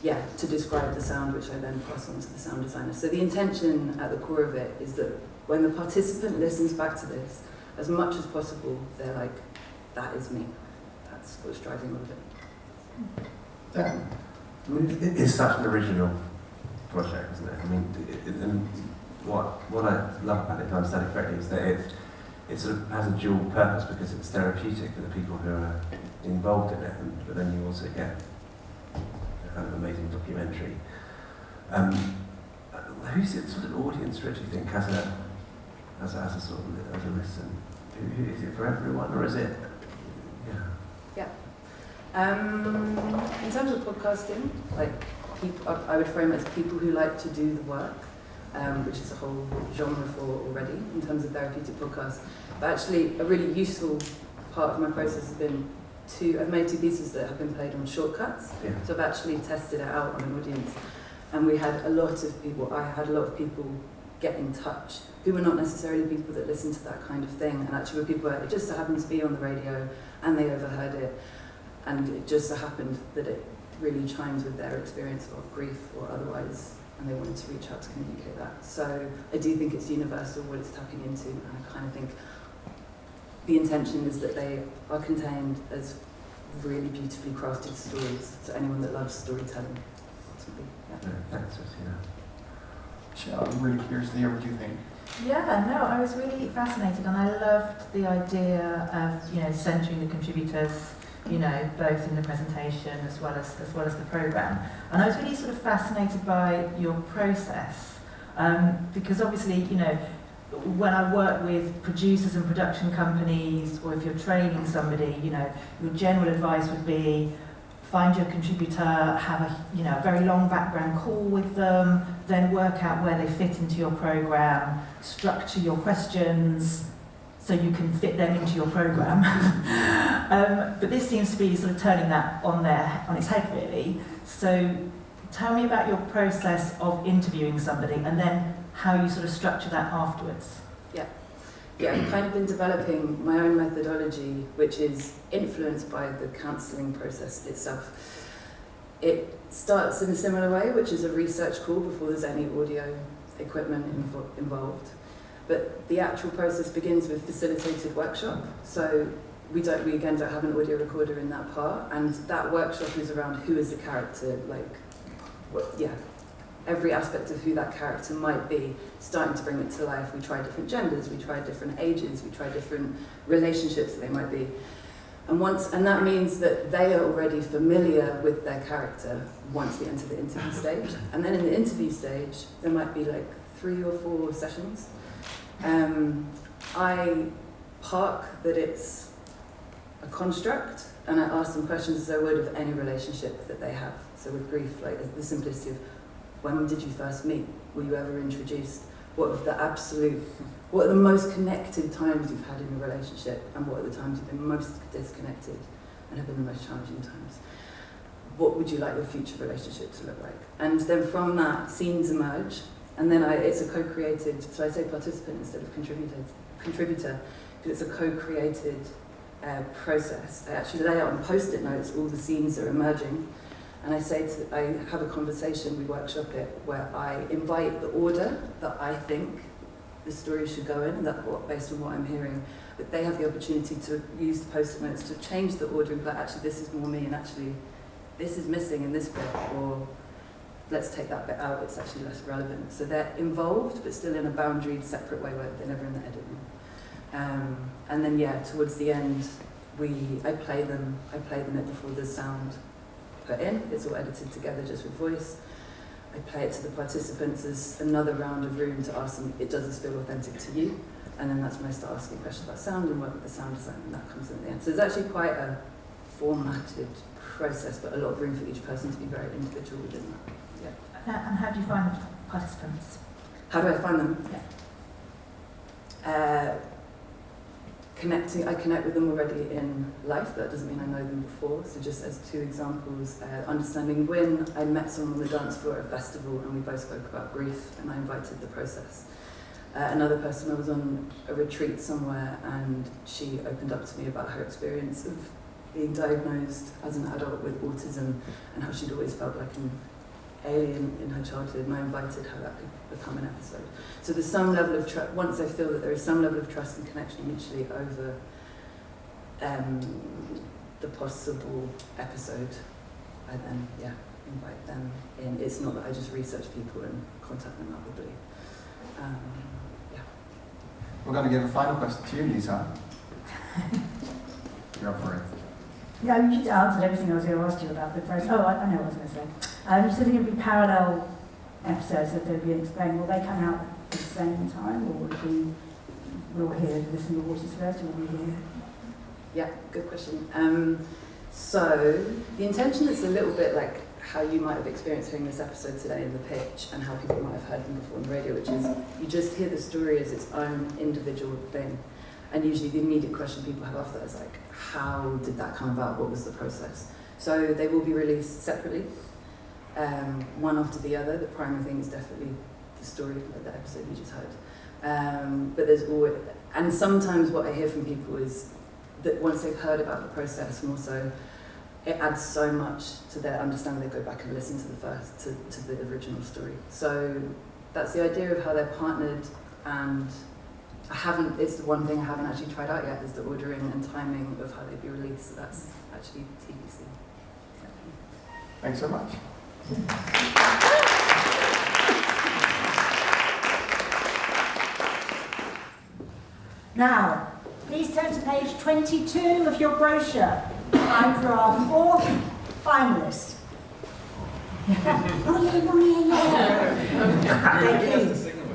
to describe the sound, which I then pass on to the sound designer. So the intention at the core of it is that when the participant listens back to this, as much as possible, they're like, that is me. That's what's driving all of it. Yeah. I mean, it is such an original project, isn't it? I mean, and what I love about it, if I understand it correctly, is that it sort of has a dual purpose because it's therapeutic for the people who are involved in it, but then you also get a kind of amazing documentary. Who's the sort of audience for it, do you think, as a listen? Who is it for everyone, or is it? Yeah. In terms of podcasting, like I would frame it as people who like to do the work, which is a whole genre for already in terms of therapeutic podcasts. But actually, a really useful part of my process has been I've made 2 pieces that have been played on shortcuts. Yeah. So I've actually tested it out on an audience, and I had a lot of people get in touch, who were not necessarily people that listened to that kind of thing, and actually were people where it just so happened to be on the radio and they overheard it, and it just so happened that it really chimes with their experience of grief or otherwise, and they wanted to reach out to communicate that. So I do think it's universal what it's tapping into, and I kind of think the intention is that they are contained as really beautifully crafted stories. So anyone that loves storytelling, ultimately, yeah. Thanks, Christina. Michelle, I'm really curious to hear what you think. Yeah, no, I was really fascinated, and I loved the idea of centering the contributors, both in the presentation as well as the programme. And I was really sort of fascinated by your process, because obviously, when I work with producers and production companies, or if you're training somebody, your general advice would be find your contributor, have a very long background call with them, then work out where they fit into your programme, structure your questions so you can fit them into your programme. But this seems to be sort of turning that on its head, really. So tell me about your process of interviewing somebody, and then how you sort of structure that afterwards. Yeah, I've kind of been developing my own methodology, which is influenced by the counselling process itself. It starts in a similar way, which is a research call before there's any audio equipment involved. But the actual process begins with facilitated workshop. So we again don't have an audio recorder in that part, and that workshop is around who is the character, every aspect of who that character might be, starting to bring it to life. We try different genders, we try different ages, we try different relationships that they might be. And that means that they are already familiar with their character once we enter the interview stage. And then in the interview stage, there might be 3 or 4 sessions. I park that it's a construct, and I ask them questions as I would of any relationship that they have. So with grief, the simplicity of, when did you first meet? Were you ever introduced? What are the most connected times you've had in a relationship, and what are the times you've been most disconnected and have been the most challenging times? What would you like your future relationship to look like? And then from that, scenes emerge, and then it's a co-created, so I say participant instead of contributor, because it's a co-created process. I actually lay out on post-it notes all the scenes that are emerging, and I have a conversation, we workshop it, where I invite the order that I think the story should go in, based on what I'm hearing, but they have the opportunity to use the post-it notes to change the order and be like, actually this is more me, and actually this is missing in this bit, or let's take that bit out, it's actually less relevant. So they're involved, but still in a boundaried, separate way where they're never in the edit room. And then towards the end, I play them it before there's sound put in. It's all edited together just with voice. I play it to the participants as another round of room to ask them, does this feel authentic to you? And then that's when I start asking questions about sound and work with the sound design, and that comes in at the end. So there's actually quite a formatted process, but a lot of room for each person to be very individual within that. Yeah. And how do you find the participants? How do I find them? Yeah. I connect with them already in life, that doesn't mean I know them before. So just as 2 examples, understanding when I met someone on the dance floor at a festival and we both spoke about grief and I invited the process. Another person, I was on a retreat somewhere and she opened up to me about her experience of being diagnosed as an adult with autism and how she'd always felt like an alien in her childhood, and I invited how that could become an episode. So there's some level of trust, once I feel that there is some level of trust and connection mutually over the possible episode, I then, invite them in. It's not that I just research people and contact them outwardly. We're going to give a final question to you, Lisa. You're up for it. Yeah, you should answer everything I was going to ask you about the process. Oh, I know what I was going to say. You said there would be parallel episodes that they'd be explained. Will they come out at the same time, or we'll hear listen to voices first, or will we hear? Yeah, good question. So the intention is a little bit like how you might have experienced hearing this episode today in the pitch, and how people might have heard them before on the radio, which is you just hear the story as its own individual thing. And usually the immediate question people have after that is like, how did that come about? What was the process? So they will be released separately, one after the other. The primary thing is definitely the story of the episode you just heard. But there's always, and sometimes what I hear from people is that once they've heard about the process, and also it adds so much to their understanding, they go back and listen to the original story. So that's the idea of how they're partnered, and it's the one thing I haven't actually tried out yet, is the ordering and timing of how they'd be released. So that's actually TBC. Thanks so much. Now, please turn to page 22 of your brochure. Time for our fourth finalist.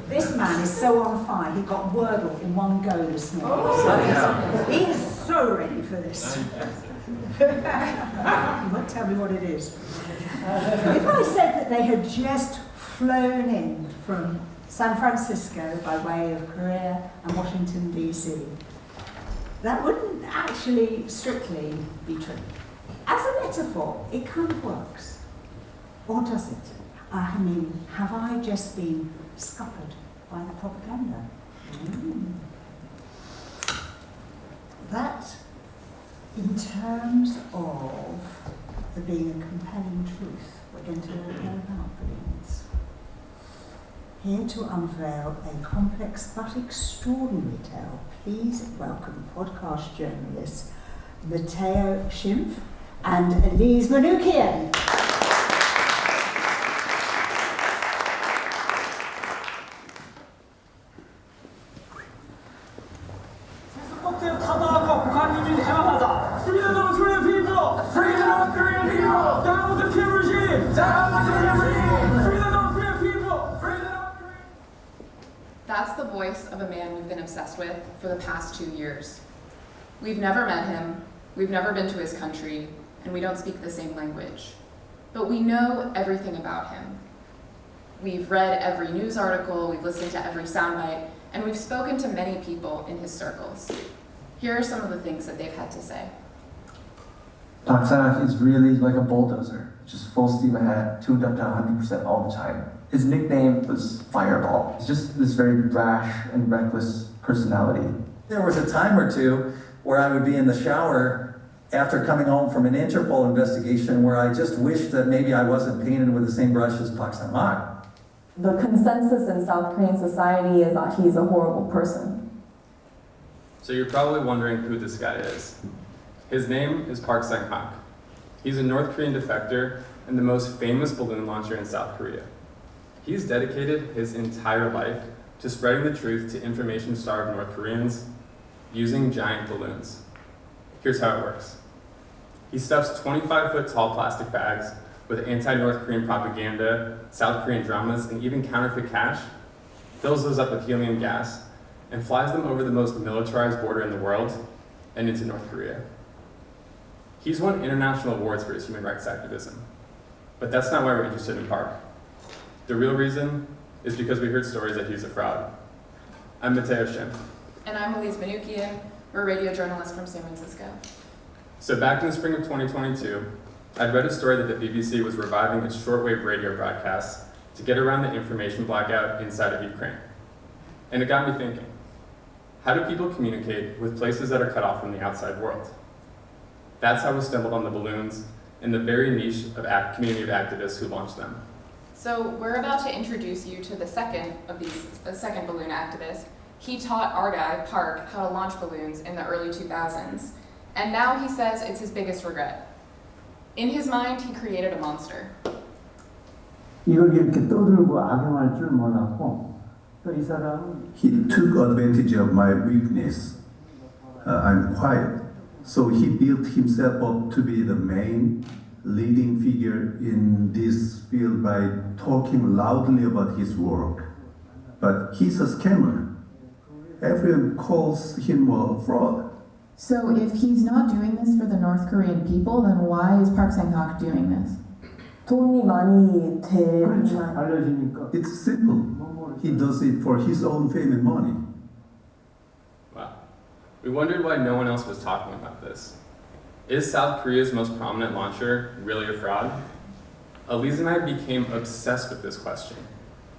This man is so on fire, he got Wordle in one go this morning. He is so ready for this. You won't tell me what it is. If I said that they had just flown in from San Francisco by way of Korea and Washington, D.C., that wouldn't actually strictly be true. As a metaphor, it kind of works. Or does it? I mean, have I just been scuppered by the propaganda? That, in terms of there being a compelling truth, we're going to learn about balloons. Here to unveil a complex but extraordinary tale, please welcome podcast journalists Matteo Schimpf and Elise Manoukian. That's the voice of a man we've been obsessed with for the past 2 years. We've never met him, we've never been to his country, and we don't speak the same language. But we know everything about him. We've read every news article, we've listened to every soundbite, and we've spoken to many people in his circles. Here are some of the things that they've had to say. Park Sang-hak is really like a bulldozer, just full steam ahead, tuned up to 100% all the time. His nickname was Fireball. He's just this very brash and reckless personality. There was a time or two where I would be in the shower after coming home from an Interpol investigation where I just wished that maybe I wasn't painted with the same brush as Park Sang-hak. The consensus in South Korean society is that he's a horrible person. So you're probably wondering who this guy is. His name is Park Sang-hak. He's a North Korean defector and the most famous balloon launcher in South Korea. He's dedicated his entire life to spreading the truth to information-starved North Koreans using giant balloons. Here's how it works. He stuffs 25-foot tall plastic bags with anti-North Korean propaganda, South Korean dramas, and even counterfeit cash, fills those up with helium gas, and flies them over the most militarized border in the world and into North Korea. He's won international awards for his human rights activism. But that's not why we're interested in Park. The real reason is because we heard stories that he's a fraud. I'm Matteo Schimpf. And I'm Elise Manoukian. We're radio journalists from San Francisco. So back in the spring of 2022, I'd read a story that the BBC was reviving its shortwave radio broadcasts to get around the information blackout inside of Ukraine. And it got me thinking, how do people communicate with places that are cut off from the outside world? That's how we stumbled on the balloons and the very niche of community of activists who launched them. So we're about to introduce you to the second balloon activist. He taught our guy, Park, how to launch balloons in the early 2000s. And now he says it's his biggest regret. In his mind, he created a monster. 이걸 이렇게 떠들고 악용할 줄 몰랐고 또 이 사람은 He took advantage of my weakness. I'm quiet. So he built himself up to be the main leading figure in this field by talking loudly about his work. But he's a scammer. Everyone calls him a fraud. So if he's not doing this for the North Korean people, then why is Park Sang-hak doing this? 돈이 많이 알려지니까. It's simple. He does it for his own fame and money. Wow. We wondered why no one else was talking about this. Is South Korea's most prominent launcher really a fraud? Elise and I became obsessed with this question.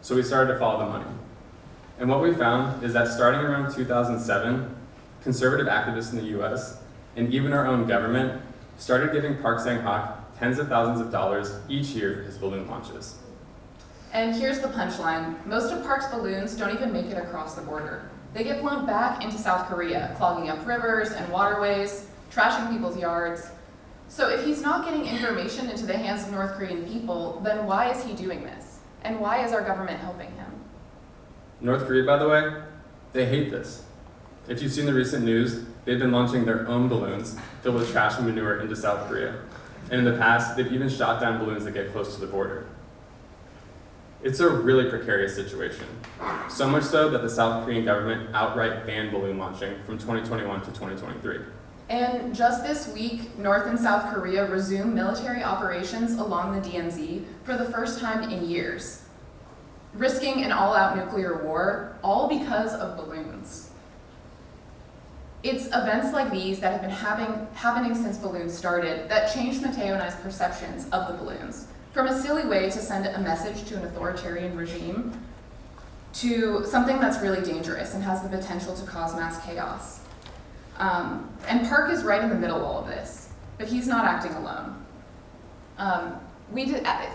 So we started to follow the money. And what we found is that starting around 2007, conservative activists in the US, and even our own government, started giving Park Sang-hak tens of thousands of dollars each year for his balloon launches. And here's the punchline. Most of Park's balloons don't even make it across the border. They get blown back into South Korea, clogging up rivers and waterways, trashing people's yards. So if he's not getting information into the hands of North Korean people, then why is he doing this? And why is our government helping him? North Korea, by the way, they hate this. If you've seen the recent news, they've been launching their own balloons filled with trash and manure into South Korea. And in the past, they've even shot down balloons that get close to the border. It's a really precarious situation. So much so that the South Korean government outright banned balloon launching from 2021 to 2023. And just this week, North and South Korea resumed military operations along the DMZ for the first time in years, risking an all-out nuclear war, all because of balloons. It's events like these that have been happening since balloons started that changed Mateo and I's perceptions of the balloons, from a silly way to send a message to an authoritarian regime to something that's really dangerous and has the potential to cause mass chaos. And Park is right in the middle of all of this, but he's not acting alone.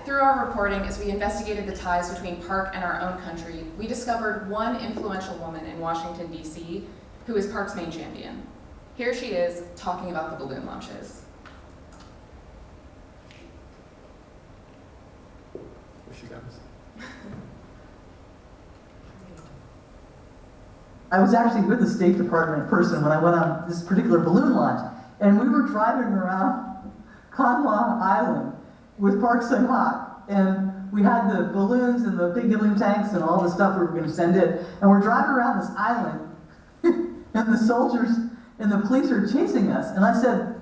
Through our reporting, as we investigated the ties between Park and our own country, we discovered one influential woman in Washington, D.C., who is Park's main champion. Here she is talking about the balloon launches. Here she comes. I was actually with the State Department person when I went on this particular balloon launch, and we were driving around Conwa Island with Park Sang-hak, and we had the balloons and the big helium tanks and all the stuff we were going to send in, and we're driving around this island, and the soldiers and the police are chasing us, and I said,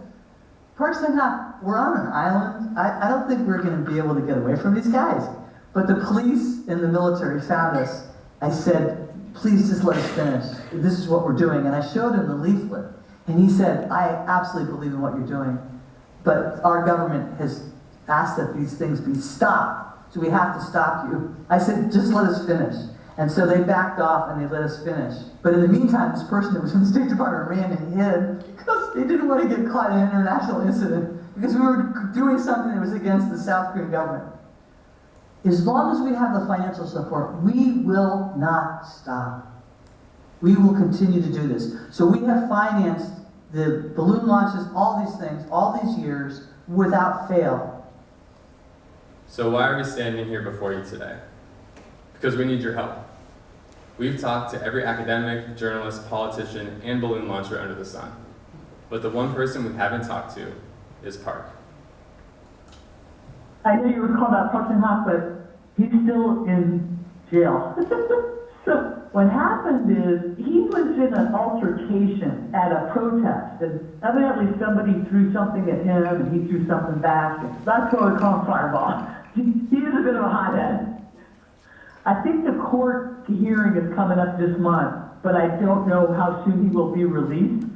Park Sang-hak, we're on an island. I don't think we're going to be able to get away from these guys. But the police and the military found us. I said, please just let us finish. This is what we're doing. And I showed him the leaflet. And he said, I absolutely believe in what you're doing. But our government has asked that these things be stopped. So we have to stop you. I said, just let us finish. And so they backed off and they let us finish. But in the meantime, this person that was from the State Department ran and hid because they didn't want to get caught in an international incident because we were doing something that was against the South Korean government. As long as we have the financial support, we will not stop. We will continue to do this. So we have financed the balloon launches, all these things, all these years, without fail. So why are we standing here before you today? Because we need your help. We've talked to every academic, journalist, politician, and balloon launcher under the sun. But the one person we haven't talked to is Park. I know you were called out Park Sang-hak, but he's still in jail. So what happened is he was in an altercation at a protest, and evidently somebody threw something at him, and he threw something back. And that's what we call fireball. He is a bit of a hothead. I think the court hearing is coming up this month, but I don't know how soon he will be released.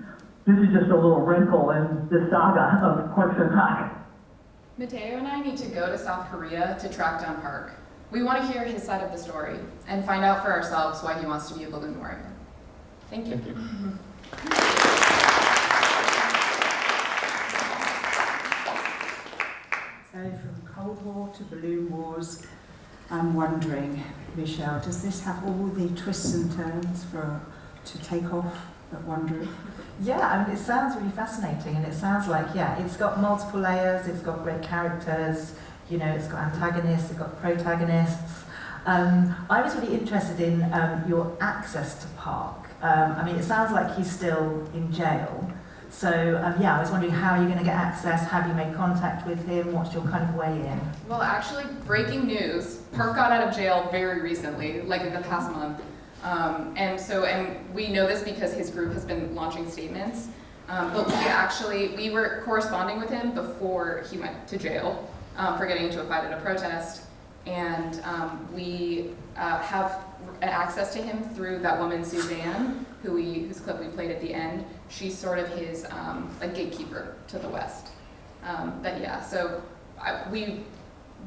This is just a little wrinkle in the saga of Park Sang-hak. Mateo and I need to go to South Korea to track down Park. We want to hear his side of the story and find out for ourselves why he wants to be a balloon warrior. Thank you. Thank you. So from Cold War to balloon wars, I'm wondering, Michelle, does this have all the twists and turns to take off at Wondering? Yeah, I mean, it sounds really fascinating, and it sounds like, yeah, it's got multiple layers, it's got great characters, you know, it's got antagonists, it's got protagonists. I was really interested in your access to Park. I mean, it sounds like he's still in jail. So, yeah, I was wondering how you're going to get access, have you made contact with him, what's your kind of way in? Well, actually, breaking news, Park got out of jail very recently, like in the past month. And we know this because his group has been launching statements. But we were corresponding with him before he went to jail for getting into a fight at a protest. And we have access to him through that woman, Suzanne, whose clip we played at the end. She's sort of his gatekeeper to the West. We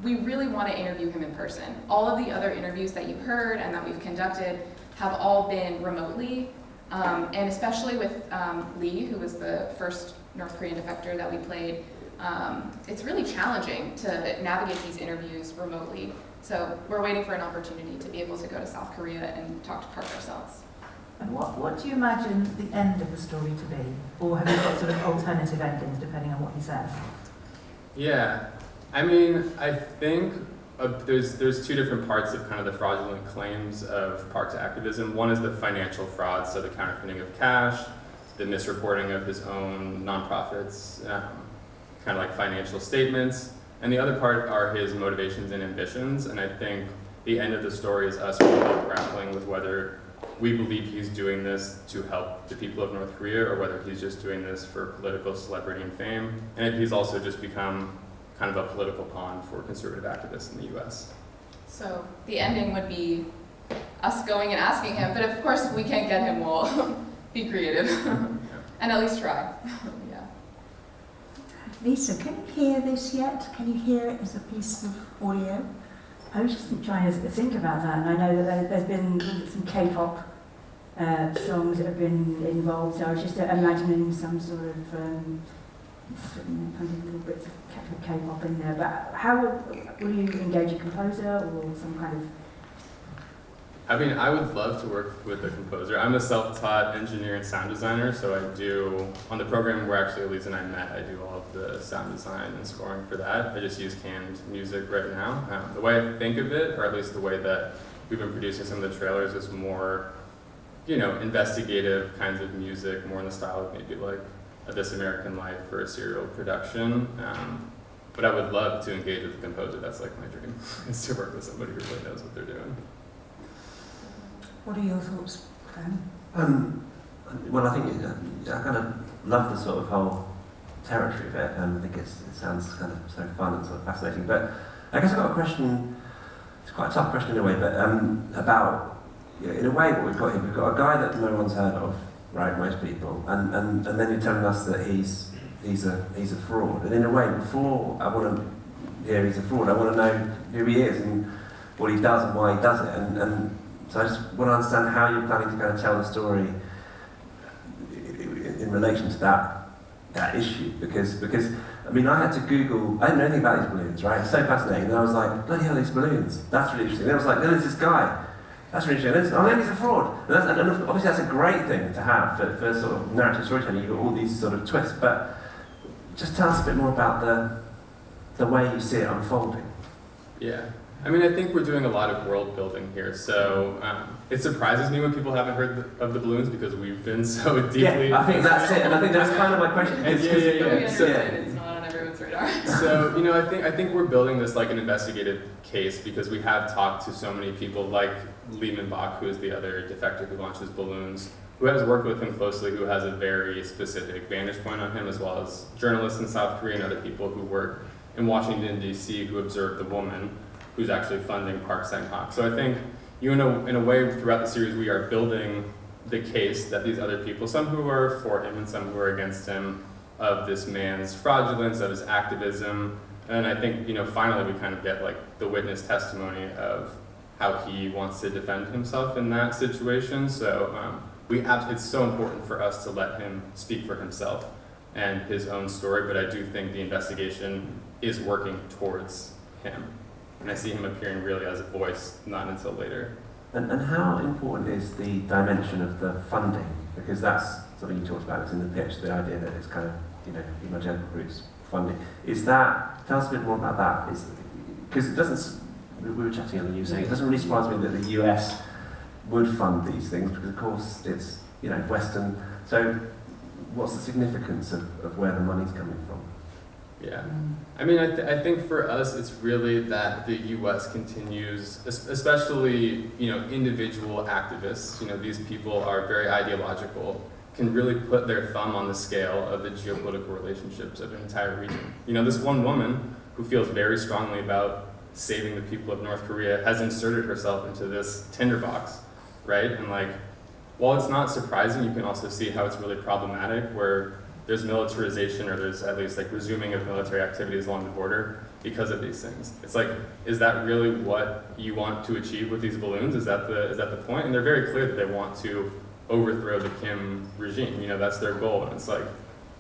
we really want to interview him in person. All of the other interviews that you've heard and that we've conducted have all been remotely, and especially with Lee, who was the first North Korean defector that we played, it's really challenging to navigate these interviews remotely. So we're waiting for an opportunity to be able to go to South Korea and talk to Park ourselves. And what do you imagine the end of the story to be? Or have you got sort of alternative endings depending on what he says? Yeah, I mean, I think there's two different parts of kind of the fraudulent claims of Park's activism. One is the financial fraud, so the counterfeiting of cash, the misreporting of his own nonprofits, kind of like financial statements. And the other part are his motivations and ambitions. And I think the end of the story is us really grappling with whether we believe he's doing this to help the people of North Korea or whether he's just doing this for political celebrity and fame. And if he's also just become kind of a political pawn for conservative activists in the US. So the ending would be us going and asking him, but of course if we can't get him, we'll be creative and at least try. Yeah. Lisa, can you hear this yet? Can you hear it as a piece of audio? I was just trying to think about that, and I know that there's been some K-pop songs that have been involved, so I was just imagining some sort of little bits of K-pop in there. But how will you engage a composer or some kind of... I mean, I would love to work with a composer. I'm a self-taught engineer and sound designer, so I do, on the program where actually Elise and I met, I do all of the sound design and scoring for that. I just use canned music right now. The way I think of it, or at least the way that we've been producing some of the trailers, is more, you know, investigative kinds of music, more in the style of maybe like a This American Life or a serial production. But I would love to engage with a composer. That's like my dream, is to work with somebody who really knows what they're doing. What are your thoughts, Dan? Well, I think I kind of love the sort of whole territory of it. I think it sounds kind of so fun and sort of fascinating. But I guess I've got a question. It's quite a tough question in a way, but about, you know, in a way, what we've got here, we've got a guy that no one's heard of, right? Most people, and then you're telling us that he's a fraud. And in a way, before I want to hear he's a fraud, I want to know who he is and what he does and why he does it. And so I just want to understand how you're planning to kind of tell the story in relation to that issue, because I mean, I had to Google, I didn't know anything about these balloons, right? It's so fascinating, and I was like, bloody hell, these balloons, that's really interesting. And I was like, there's this guy, that's really interesting, and he's a fraud. And obviously that's a great thing to have for sort of narrative storytelling, you've got all these sort of twists, but just tell us a bit more about the way you see it unfolding. Yeah. I mean, I think we're doing a lot of world building here, so it surprises me when people haven't heard of the balloons because we've been so deeply... Yeah, I think that's it, and I think that's kind of my question. It's not on everyone's radar. So, you know, I think we're building this like an investigative case because we have talked to so many people like Lehman Bach, who is the other defector who launches balloons, who has worked with him closely, who has a very specific vantage point on him, as well as journalists in South Korea and other people who work in Washington, D.C., who observed the woman who's actually funding Park Sang-hak. So I think, in a way, throughout the series, we are building the case that these other people, some who are for him and some who are against him, of this man's fraudulence, of his activism. And I think, finally we kind of get like the witness testimony of how he wants to defend himself in that situation. So it's so important for us to let him speak for himself and his own story, but I do think the investigation is working towards him. And I see him appearing really as a voice, not until later. And how important is the dimension of the funding? Because that's something you talked about, it's in the pitch, the idea that it's kind of, evangelical groups funding. Tell us a bit more about that. Because it doesn't, we were chatting on the news saying, it doesn't really surprise me that the US would fund these things, because of course it's, Western. So what's the significance of where the money's coming from? Yeah, I mean, I think for us, it's really that the U.S. continues, especially, individual activists, these people are very ideological, can really put their thumb on the scale of the geopolitical relationships of an entire region. This one woman who feels very strongly about saving the people of North Korea has inserted herself into this tinderbox, right? And while it's not surprising, you can also see how it's really problematic, where there's militarization, or there's at least resuming of military activities along the border. because of these things. It's like, is that really what you want to achieve with these balloons? Is that the point? And they're very clear that they want to overthrow the Kim regime. You know, that's their goal. And it's like,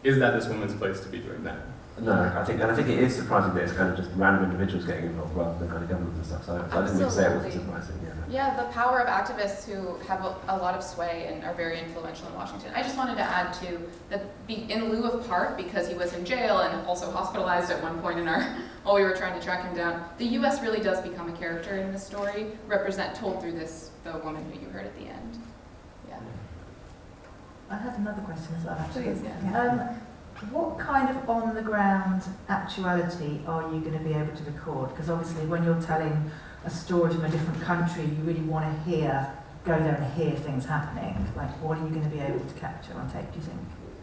is that this woman's place to be doing that? No, I think it is surprising that it's kind of just random individuals getting involved rather than kind of governments and stuff. So I didn't mean to say it wasn't surprising. Yeah, the power of activists who have a lot of sway and are very influential in Washington. I just wanted to add to that, in lieu of Park, because he was in jail and also hospitalized at one point while we were trying to track him down, the U.S. really does become a character in this story, told through the woman who you heard at the end. Yeah. I had another question as well, actually. Please, yeah. What kind of on-the-ground actuality are you going to be able to record? Because obviously when you're telling a story from a different country, you really want to go there and hear things happening. Like, what are you going to be able to capture on tape, do you think?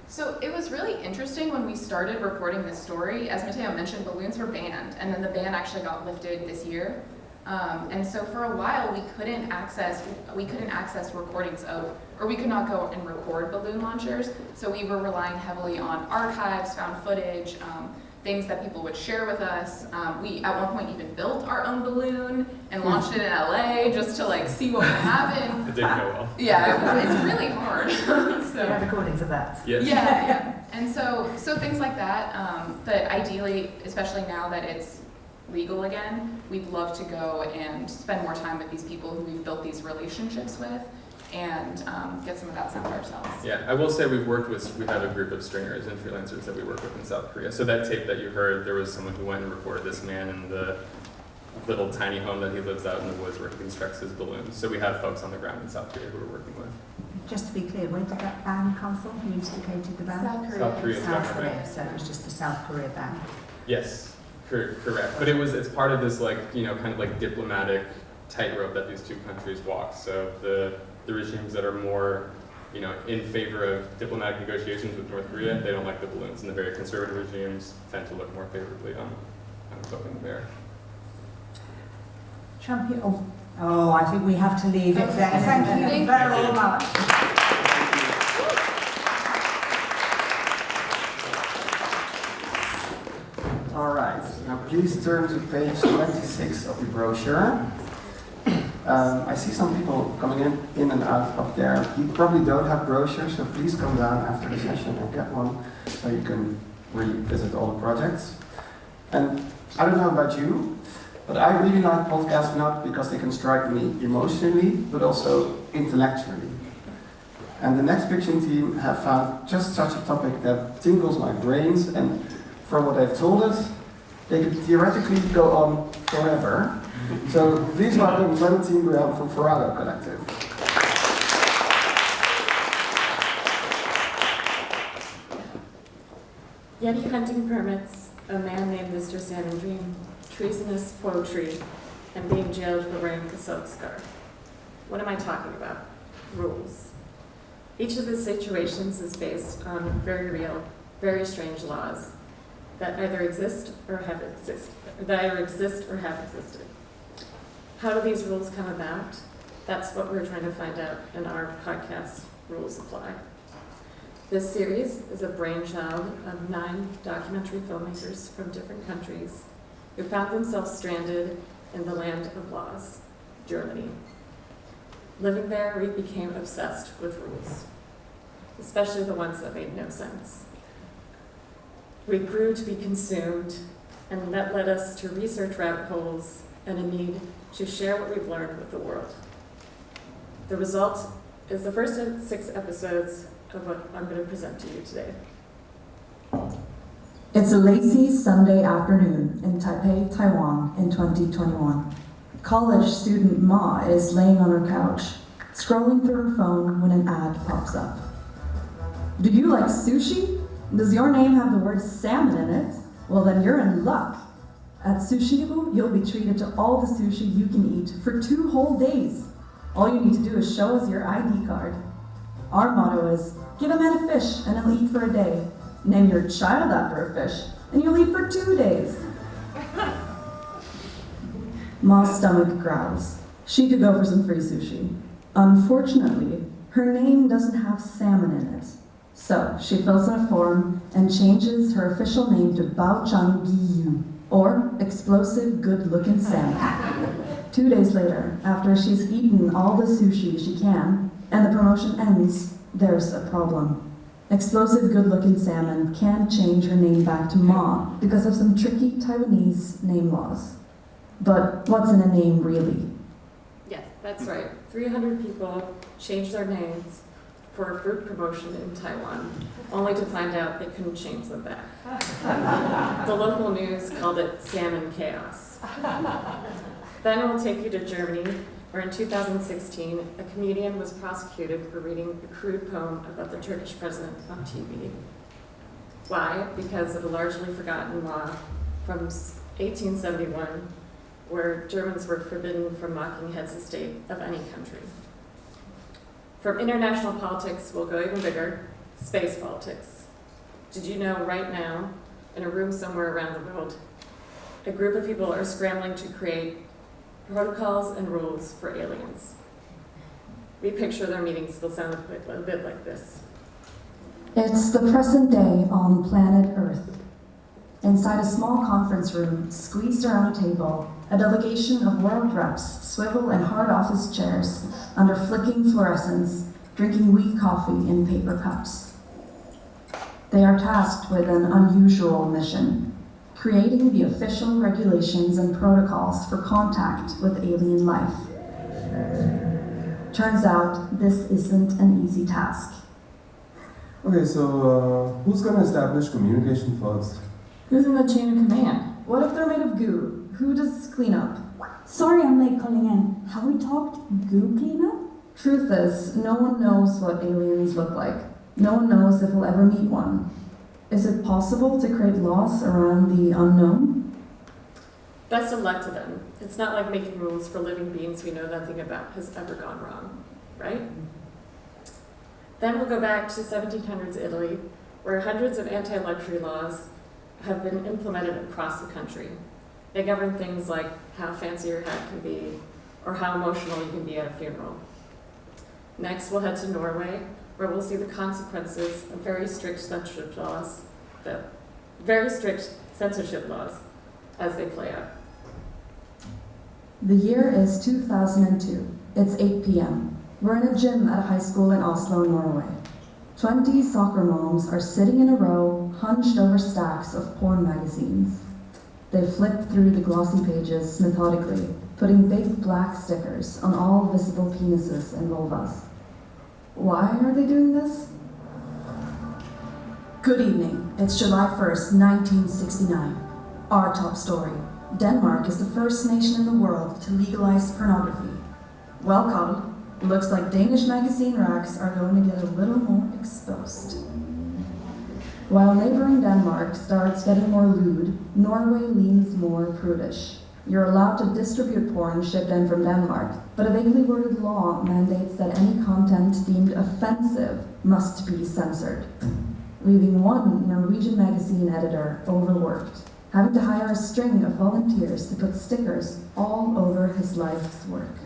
So it was really interesting when we started reporting this story. As Matteo mentioned, balloons were banned, and then the ban actually got lifted this year. And so for a while, we couldn't access recordings of, or we could not go and record balloon launchers. So we were relying heavily on archives, found footage, things that people would share with us. We at one point even built our own balloon and launched it in LA just to see what would happen. It didn't go well. Yeah, it's really hard. So you have recordings of that? Yes. Yeah. And so things like that. But ideally, especially now that it's legal again, we'd love to go and spend more time with these people who we've built these relationships with and get some of that sound ourselves. Yeah, I will say we have a group of stringers and freelancers that we work with in South Korea. So that tape that you heard, there was someone who went and recorded this man in the little tiny home that he lives out in the woods where he constructs his balloons. So we have folks on the ground in South Korea who we're working with. Just to be clear, where did that ban come from? Who instigated the ban? South Korea. South Korea. So it was just the South Korea ban. Yes. Correct, but it's part of this kind of diplomatic tightrope that these two countries walk. So the regimes that are more in favor of diplomatic negotiations with North Korea, they don't like the balloons, and the very conservative regimes tend to look more favorably on poking the bear. Champion. Oh, I think we have to leave it there. Thank you very much. Now please turn to page 26 of the brochure. I see some people coming in and out up there. You probably don't have brochures, so please come down after the session and get one so you can really visit all the projects. And I don't know about you, but I really like podcasts not because they can strike me emotionally, but also intellectually. And the Next Fiction team have found just such a topic that tinkles my brains, and from what they've told us, they could theoretically go on forever. So please welcome Valentine Brown from Ferraro Collective. Yeti hunting permits, a man named Mr. Salmon Dream, treasonous poetry, and being jailed for wearing a silk scarf. What am I talking about? Rules. Each of the situations is based on very real, very strange laws that either exist or have existed. How do these rules come about? That's what we're trying to find out in our podcast, Rules Apply. This series is a brainchild of 9 documentary filmmakers from different countries who found themselves stranded in the land of laws, Germany. Living there, we became obsessed with rules, especially the ones that made no sense. We grew to be consumed, and that led us to research rabbit holes and a need to share what we've learned with the world. The result is the first 6 episodes of what I'm going to present to you today. It's a lazy Sunday afternoon in Taipei, Taiwan in 2021. College student Ma is laying on her couch, scrolling through her phone when an ad pops up. Do you like sushi? Does your name have the word salmon in it? Well, then you're in luck. At Sushibu, you'll be treated to all the sushi you can eat for 2 whole days. All you need to do is show us your ID card. Our motto is, give a man a fish and he'll eat for a day. Name your child after a fish and you'll eat for 2 days. Ma's stomach growls. She could go for some free sushi. Unfortunately, her name doesn't have salmon in it. So she fills in a form and changes her official name to Bao Chang Giyu, or explosive, good-looking salmon. 2 days later, after she's eaten all the sushi she can, and the promotion ends, there's a problem. Explosive, good-looking salmon can't change her name back to Ma because of some tricky Taiwanese name laws. But what's in a name, really? Yes, that's right. 300 people changed their names for a fruit promotion in Taiwan, only to find out they couldn't change them back. The local news called it salmon chaos. Then we'll take you to Germany, where in 2016, a comedian was prosecuted for reading a crude poem about the Turkish president on TV. Why? Because of a largely forgotten law from 1871, where Germans were forbidden from mocking heads of state of any country. From international politics, we'll go even bigger, space politics. Did you know right now, in a room somewhere around the world, a group of people are scrambling to create protocols and rules for aliens? We picture their meetings will sound a bit like this. It's the present day on planet Earth. Inside a small conference room, squeezed around a table, a delegation of world reps swivel in hard office chairs under flicking fluorescents, drinking weak coffee in paper cups. They are tasked with an unusual mission, creating the official regulations and protocols for contact with alien life. Turns out this isn't an easy task. Okay, so who's gonna establish communication first? Who's in the chain of command? What if they're made of goo? Who does cleanup? Sorry I'm late calling in. Have we talked goo cleanup? Truth is, no one knows what aliens look like. No one knows if we'll ever meet one. Is it possible to create laws around the unknown? Best of luck to them. It's not like making rules for living beings we know nothing about has ever gone wrong, right? Then we'll go back to 1700s Italy, where hundreds of anti-luxury laws have been implemented across the country. They govern things like how fancy your hat can be, or how emotional you can be at a funeral. Next, we'll head to Norway, where we'll see the consequences of very strict censorship laws as they play out. The year is 2002. It's 8 p.m. We're in a gym at a high school in Oslo, Norway. 20 soccer moms are sitting in a row, hunched over stacks of porn magazines. They flip through the glossy pages methodically, putting big black stickers on all visible penises and vulvas. Why are they doing this? Good evening. It's July 1st, 1969. Our top story. Denmark is the first nation in the world to legalize pornography. Well coddled. Looks like Danish magazine racks are going to get a little more exposed. While neighboring Denmark starts getting more lewd, Norway leans more prudish. You're allowed to distribute porn shipped in from Denmark, but a vaguely worded law mandates that any content deemed offensive must be censored, leaving one Norwegian magazine editor overworked, having to hire a string of volunteers to put stickers all over his life's work.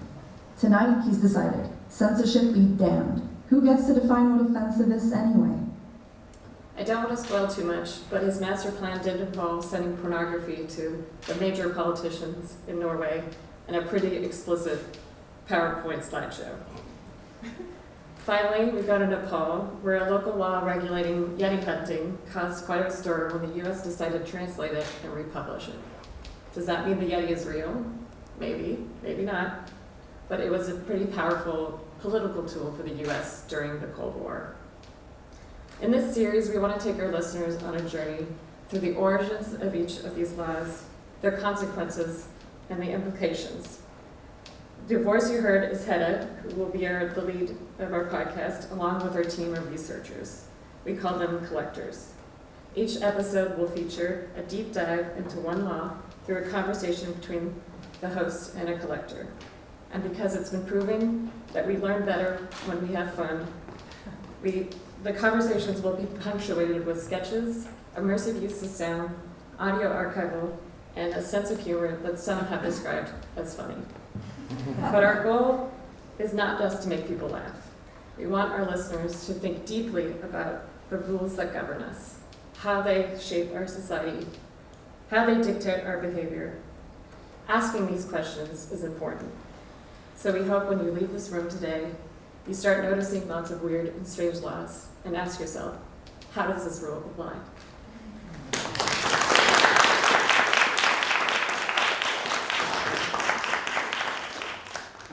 Tonight, he's decided, censorship be damned. Who gets to define what offensive is anyway? I don't want to spoil too much, but his master plan did involve sending pornography to the major politicians in Norway and a pretty explicit PowerPoint slideshow. Finally, we go to Nepal, where a local law regulating yeti hunting caused quite a stir when the US decided to translate it and republish it. Does that mean the yeti is real? Maybe, maybe not. But it was a pretty powerful political tool for the US during the Cold War. In this series, we want to take our listeners on a journey through the origins of each of these laws, their consequences, and the implications. The voice you heard is Hedda, who will be the lead of our podcast, along with our team of researchers. We call them collectors. Each episode will feature a deep dive into one law through a conversation between the host and a collector. And because it's been proven that we learn better when we have fun, the conversations will be punctuated with sketches, immersive use of sound, audio archival, and a sense of humor that some have described as funny. But our goal is not just to make people laugh. We want our listeners to think deeply about the rules that govern us, how they shape our society, how they dictate our behavior. Asking these questions is important. So we hope when you leave this room today, you start noticing lots of weird and strange laws and ask yourself, how does this rule apply?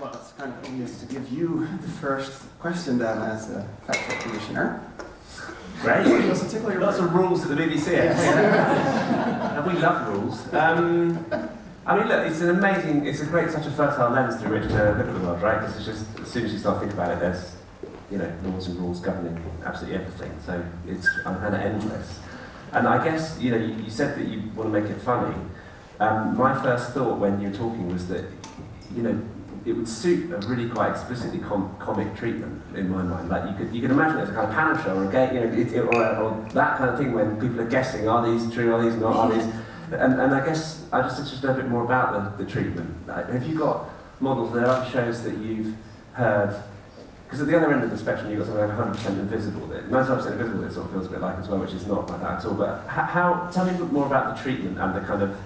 Well, it's kind of obvious to give you the first question then as a fact-check commissioner. Great. Lots of rules at the BBC. And we love rules. I mean, look, it's such a fertile lens through which to look at the world, right? Because it's just, as soon as you start thinking about it, there's, laws and rules governing absolutely everything. So it's kind of endless. And I guess, you said that you want to make it funny. My first thought when you were talking was that, it would suit a really quite explicitly comic treatment in my mind. Like you could imagine it as a kind of panel show or a game, or that kind of thing when people are guessing, are these true, are these not, are these? And I guess I just know a bit more about the treatment. Have you got models? There are other shows that you've heard. Because at the other end of the spectrum, you've got something like 100% invisible. 95% invisible, it sort of feels a bit like as well, which is not like that at all. But tell me a bit more about the treatment and the kind of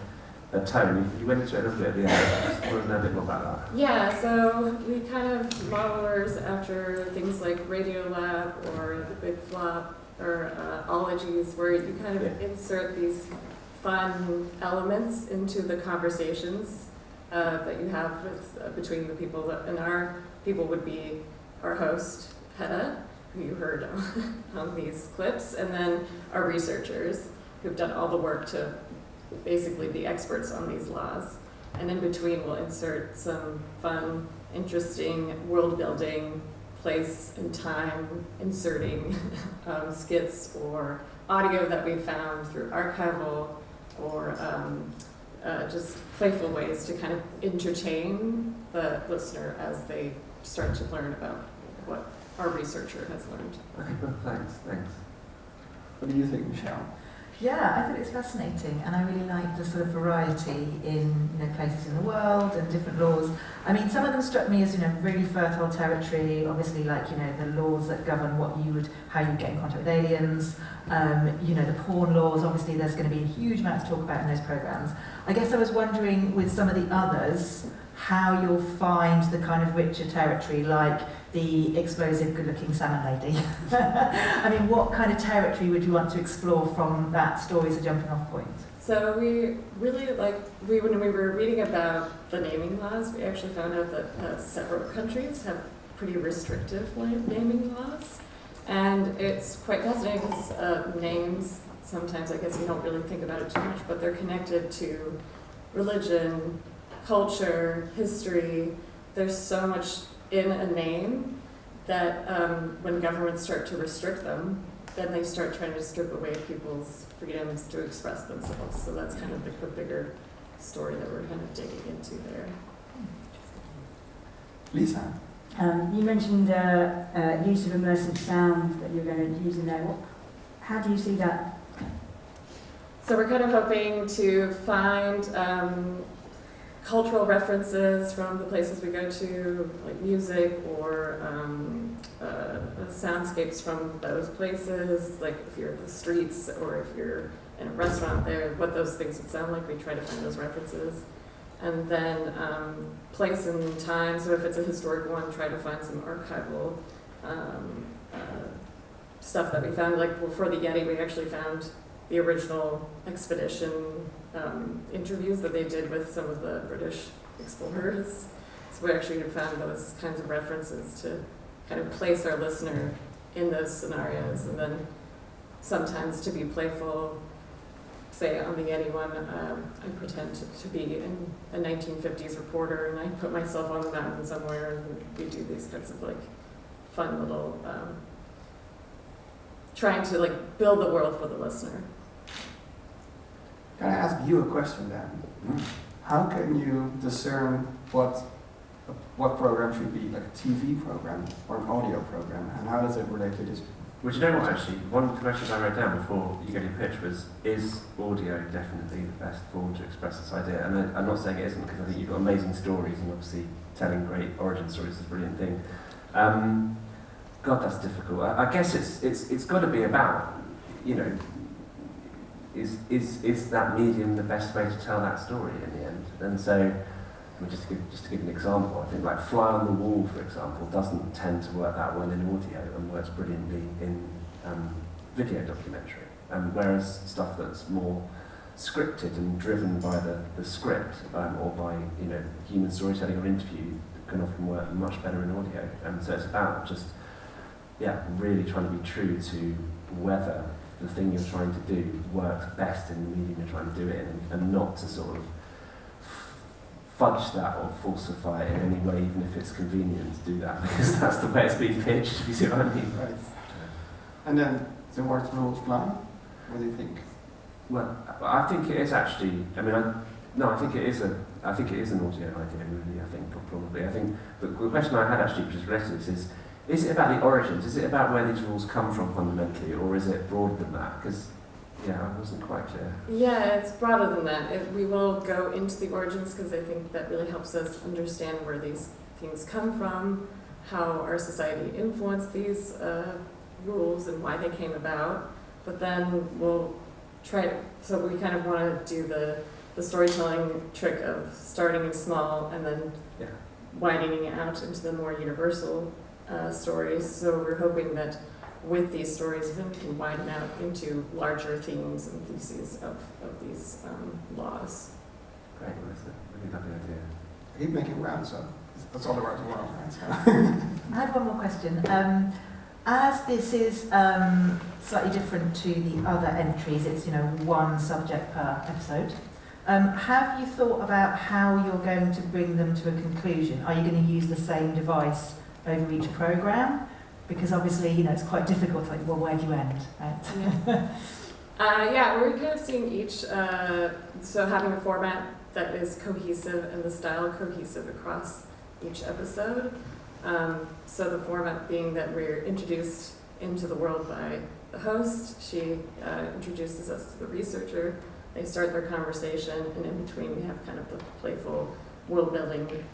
the tone. You went into it a little bit at the end. I just want to know a bit more about that. Yeah, so we kind of modelers after things like Radiolab or The Big Flop or Ologies, where you kind of insert these fun elements into the conversations that you have with between the people. And our people would be our host, Hedda, who you heard on these clips, and then our researchers, who've done all the work to basically be experts on these laws. And in between, we'll insert some fun, interesting world-building, place and time inserting skits or audio that we found through archival or just playful ways to kind of entertain the listener as they start to learn about what our researcher has learned. Okay, well, thanks. What do you think, Michelle? Yeah, I think it's fascinating, and I really like the sort of variety in places in the world and different laws. I mean, some of them struck me as really fertile territory. Obviously, like the laws that govern how you get in contact with aliens. The porn laws. Obviously, there's going to be a huge amount to talk about in those programs. I guess I was wondering with some of the others how you'll find the kind of richer territory, like the explosive, good-looking salmon lady. I mean, what kind of territory would you want to explore from that story as a jumping-off point? So we really when we were reading about the naming laws, we actually found out that several countries have pretty restrictive naming laws. And it's quite fascinating because names, sometimes I guess you don't really think about it too much, but they're connected to religion, culture, history. There's so much in a name that when governments start to restrict them, then they start trying to strip away people's freedoms to express themselves. So that's kind of the bigger story that we're kind of digging into there. Lisa? You mentioned use of immersive sound that you're going to use in there. How do you see that? So we're kind of hoping to find cultural references from the places we go to, like music or soundscapes from those places, like if you're in the streets or if you're in a restaurant there, what those things would sound like. We try to find those references. And then place and time, so if it's a historic one, try to find some archival stuff that we found. Like for the Yeti, we actually found the original expedition interviews that they did with some of the British explorers. So we actually found those kinds of references to kind of place our listener in those scenarios. And then sometimes to be playful, say on the Yeti one, I pretend to be a 1950s reporter and I put myself on the mountain somewhere and we do these kinds of fun little, trying to build the world for the listener. Can I ask you a question then? How can you discern what program should be like a TV program or an audio program, and how does it relate to this? Well, do you know what, actually? One of the questions I wrote down before you gave your pitch was, is audio definitely the best form to express this idea? And I'm not saying it isn't, because I think you've got amazing stories, and obviously telling great origin stories is a brilliant thing. God, that's difficult. I guess it's got to be about, is that medium the best way to tell that story in the end? And so, I mean, just to give an example, I think like Fly on the Wall, for example, doesn't tend to work that well in audio and works brilliantly in video documentary. Whereas stuff that's more scripted and driven by the script or by human storytelling or interview can often work much better in audio. So it's about just really trying to be true to whether the thing you're trying to do works best in the medium you're trying to do it in, and not to sort of fudge that or falsify it in any way, even if it's convenient to do that, because that's the way it's being pitched, if you see what I mean. Right. And then the word rules apply. What do you think? Well, I think it is actually. I mean, I think it is an audio idea, really. I think probably. I think the question I had actually, which is related to this, is it about the origins? Is it about where these rules come from fundamentally, or is it broader than that? Because I wasn't quite clear. Yeah, it's broader than that. We will go into the origins because I think that really helps us understand where these things come from, how our society influenced these rules and why they came about. But then we'll so we kind of want to do the storytelling trick of starting in small and then widening it out into the more universal stories. So we're hoping that with these stories, then we can widen out into larger themes and theses of these laws. Great, that's a really lovely idea. Keep making rounds, so that's all the right tomorrow, right? So. I had one more question. As this is slightly different to the other entries, it's one subject per episode. Have you thought about how you're going to bring them to a conclusion? Are you going to use the same device over each programme? Because obviously, it's quite difficult. Like, well, where do you end? Right? We're kind of seeing each. So having a format that is cohesive and the style cohesive across each episode. So the format being that we're introduced into the world by the host. She introduces us to the researcher. They start their conversation, and in between we have kind of the playful world-building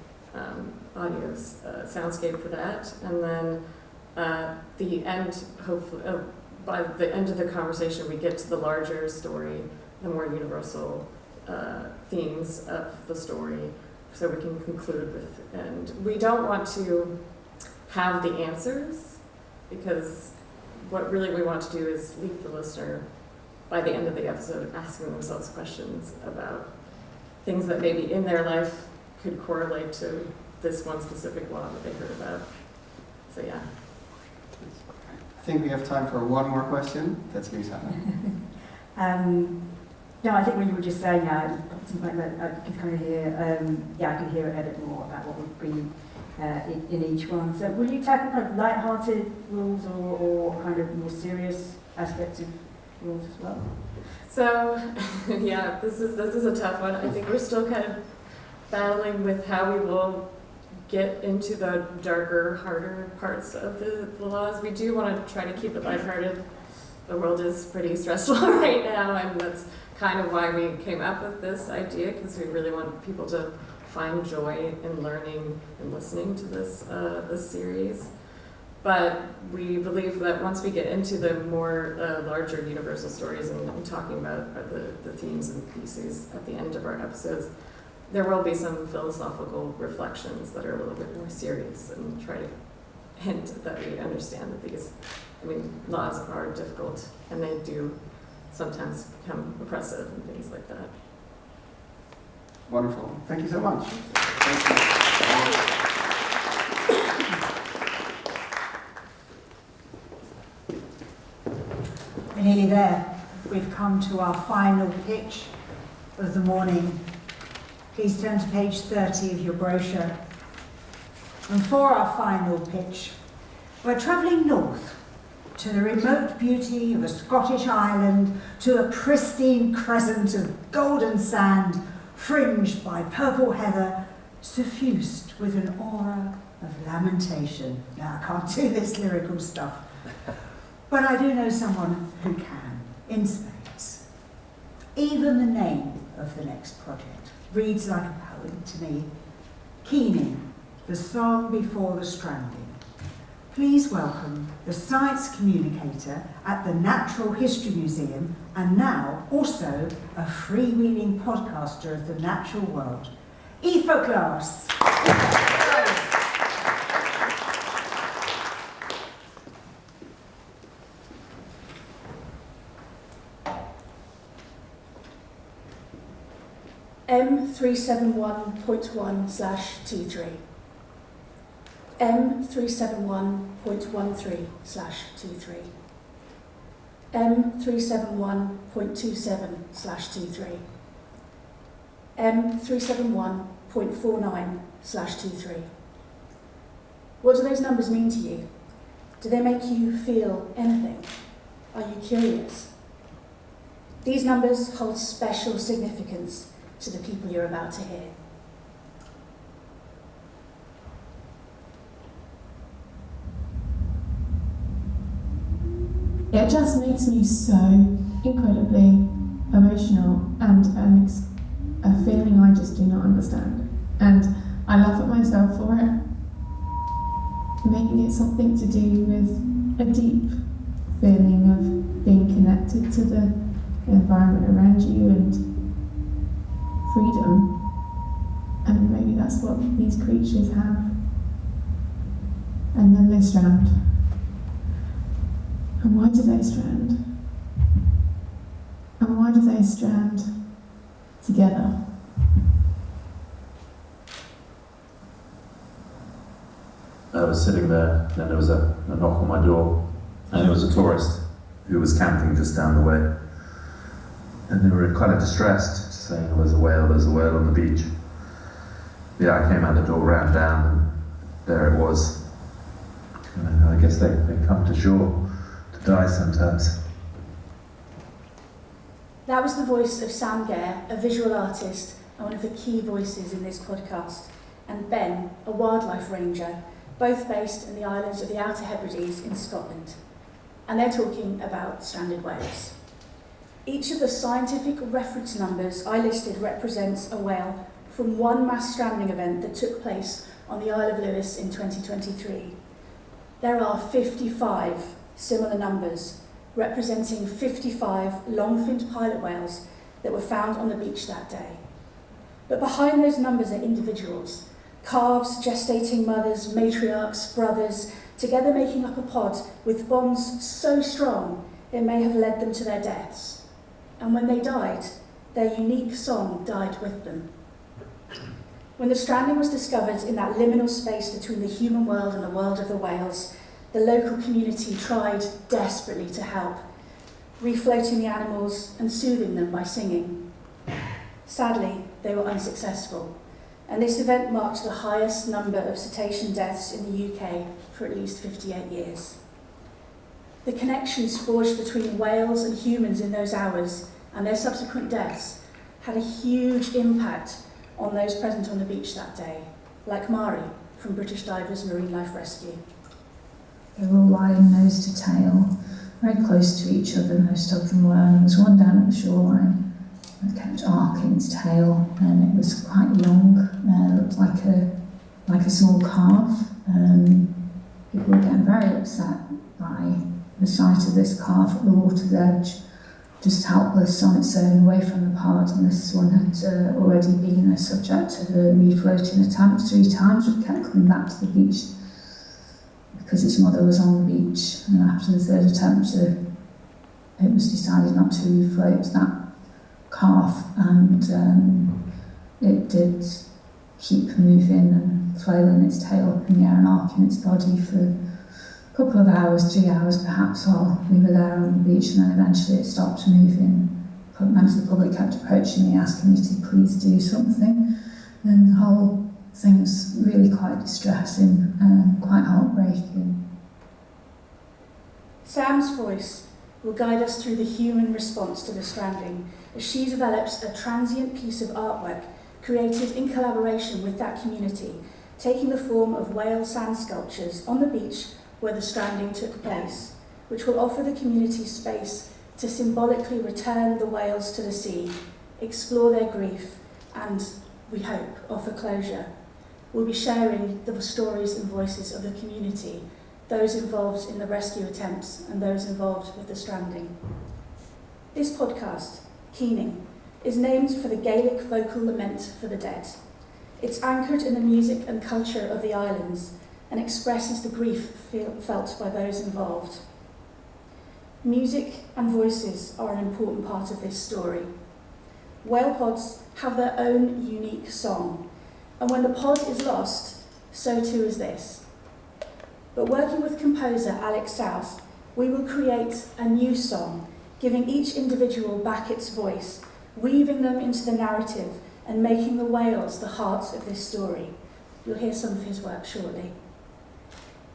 audio soundscape for that. And then the end, hopefully, by the end of the conversation, we get to the larger story, the more universal themes of the story, so we can conclude with. And we don't want to have the answers, because what really we want to do is leave the listener, by the end of the episode, asking themselves questions about things that maybe in their life could correlate to this one specific law that they heard about. So yeah. I think we have time for one more question. That's Lisa. No, I think when you were just saying something like that, I could kind of hear, I could hear a bit more about what would be in each one. So will you tackle kind of light-hearted rules or kind of more serious aspects of rules as well? So, this is a tough one. I think we're still kind of battling with how we will get into the darker, harder parts of the laws. We do want to try to keep it lighthearted. The world is pretty stressful right now, and that's kind of why we came up with this idea, because we really want people to find joy in learning and listening to this series. But we believe that once we get into the more larger universal stories and talking about the themes and theses at the end of our episodes, there will be some philosophical reflections that are a little bit more serious, and try to hint that we understand that these, laws are difficult, and they do sometimes become oppressive and things like that. Wonderful. Thank you so much. Thank you. We're nearly there. We've come to our final pitch of the morning. Please turn to page 30 of your brochure. And for our final pitch, we're travelling north to the remote beauty of a Scottish island, to a pristine crescent of golden sand, fringed by purple heather, suffused with an aura of lamentation. Now, I can't do this lyrical stuff, but I do know someone who can, in spades. Even the name of the next project reads like a poem to me. Keening, the song before the stranding. please welcome the science communicator at the Natural History Museum and now also a freewheeling podcaster of the natural world, Aoife Glass. M371.1/T3. M371.13/T3. M371.27/T3. M371.49/T3. What do those numbers mean to you? Do they make you feel anything? Are you curious? These numbers hold special significance to the people you're about to hear. It just makes me so incredibly emotional and a feeling I just do not understand. And I laugh at myself for it, making it something to do with a deep feeling of being connected to the environment around you and freedom. And maybe that's what these creatures have. And then they strand. And why do they strand? And why do they strand together? I was sitting there, and then there was a knock on my door, and it was a tourist who was camping just down the way. And they were kind of distressed, saying, oh, there's a whale on the beach. Yeah, I came out the door, ran down, and there it was. And I guess they come to shore to die sometimes. That was the voice of Sam Gare, a visual artist and one of the key voices in this podcast, and Ben, a wildlife ranger, both based in the islands of the Outer Hebrides in Scotland. And they're talking about stranded whales. Each of the scientific reference numbers I listed represents a whale from one mass stranding event that took place on the Isle of Lewis in 2023. There are 55 similar numbers representing 55 long-finned pilot whales that were found on the beach that day. But behind those numbers are individuals, calves, gestating mothers, matriarchs, brothers, together making up a pod with bonds so strong it may have led them to their deaths. And when they died, their unique song died with them. When the stranding was discovered in that liminal space between the human world and the world of the whales, the local community tried desperately to help, refloating the animals and soothing them by singing. Sadly, they were unsuccessful, and this event marked the highest number of cetacean deaths in the UK for at least 58 years. The connections forged between whales and humans in those hours and their subsequent deaths had a huge impact on those present on the beach that day, like Mari from British Divers Marine Life Rescue. They were all lying nose to tail, very close to each other, most of them were. And there was one down at the shoreline that kept arcing its tail, and it was quite long, looked like a small calf. People were getting very upset by the sight of this calf at the water's edge, just helpless on its own away from the pod, and this one had already been a subject of a refloating attempt 3 times, but kept coming back to the beach because its mother was on the beach, and after the 3rd attempt it was decided not to refloat that calf, and it did keep moving and flailing its tail up in the air and arcing its body for a couple of hours, 3 hours perhaps, while we were there on the beach, and then eventually it stopped moving. Members of the public kept approaching me, asking me to please do something, and the whole thing was really quite distressing and quite heartbreaking. Sam's voice will guide us through the human response to the stranding as she develops a transient piece of artwork created in collaboration with that community, taking the form of whale sand sculptures on the beach where the stranding took place, which will offer the community space to symbolically return the whales to the sea, explore their grief, and, we hope, offer closure. We'll be sharing the stories and voices of the community those involved in the rescue attempts and those involved with the stranding. This podcast, Keening, is named for the Gaelic vocal lament for the dead. It's anchored in the music and culture of the islands and expresses the grief felt by those involved. Music and voices are an important part of this story. Whale pods have their own unique song, and when the pod is lost, so too is this. But working with composer Alex South, we will create a new song, giving each individual back its voice, weaving them into the narrative and making the whales the heart of this story. You'll hear some of his work shortly.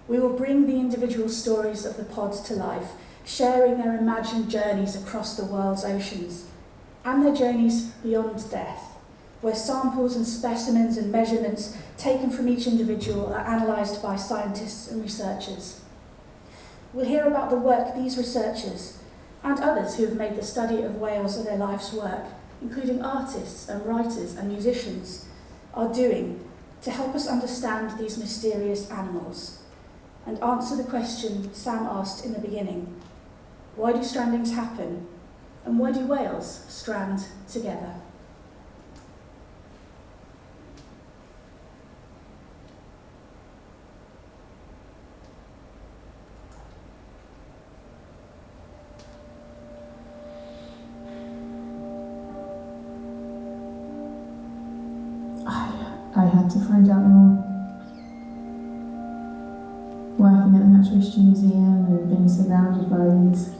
We will bring the individual stories of the pods to life, sharing their imagined journeys across the world's oceans and their journeys beyond death, where samples and specimens and measurements taken from each individual are analysed by scientists and researchers. We'll hear about the work these researchers and others who have made the study of whales their life's work, including artists and writers and musicians, are doing to help us understand these mysterious animals and answer the question Sam asked in the beginning: why do strandings happen, and why do whales strand together? I had to find out more. Working at the Natural History Museum and being surrounded by these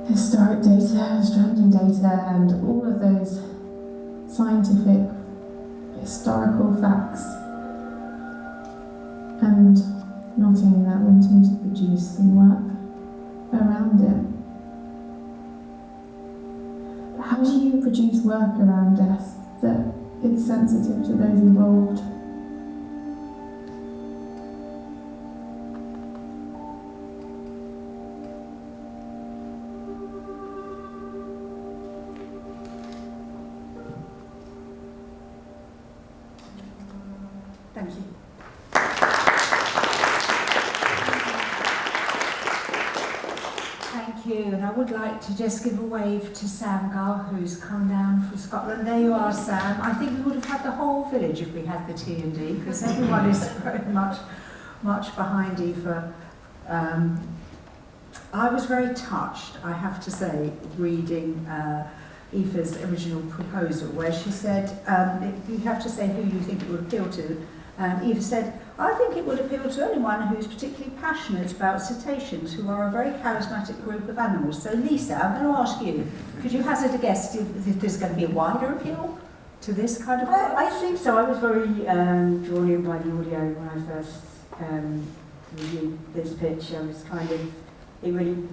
historic data, stranding data, and all of those scientific, historical facts. And not only that, wanting to produce some work around it. But how do you produce work around death that is sensitive to those involved? Thank you. Thank you, and I would like to just give a wave to Sam Gar, who's come down from Scotland. There you are, Sam. I think we would have had the whole village if we had the T&D, because everyone is very much behind Aoife. I was very touched, I have to say, reading Aoife's original proposal, where she said, you have to say who you think it would appeal to. Aoife said, I think it would appeal to anyone who's particularly passionate about cetaceans, who are a very charismatic group of animals. So Lisa, I'm going to ask you, could you hazard a guess if there's going to be a wider appeal to this kind of work? I think so. I was very drawn in by the audio when I first reviewed this pitch. I was it really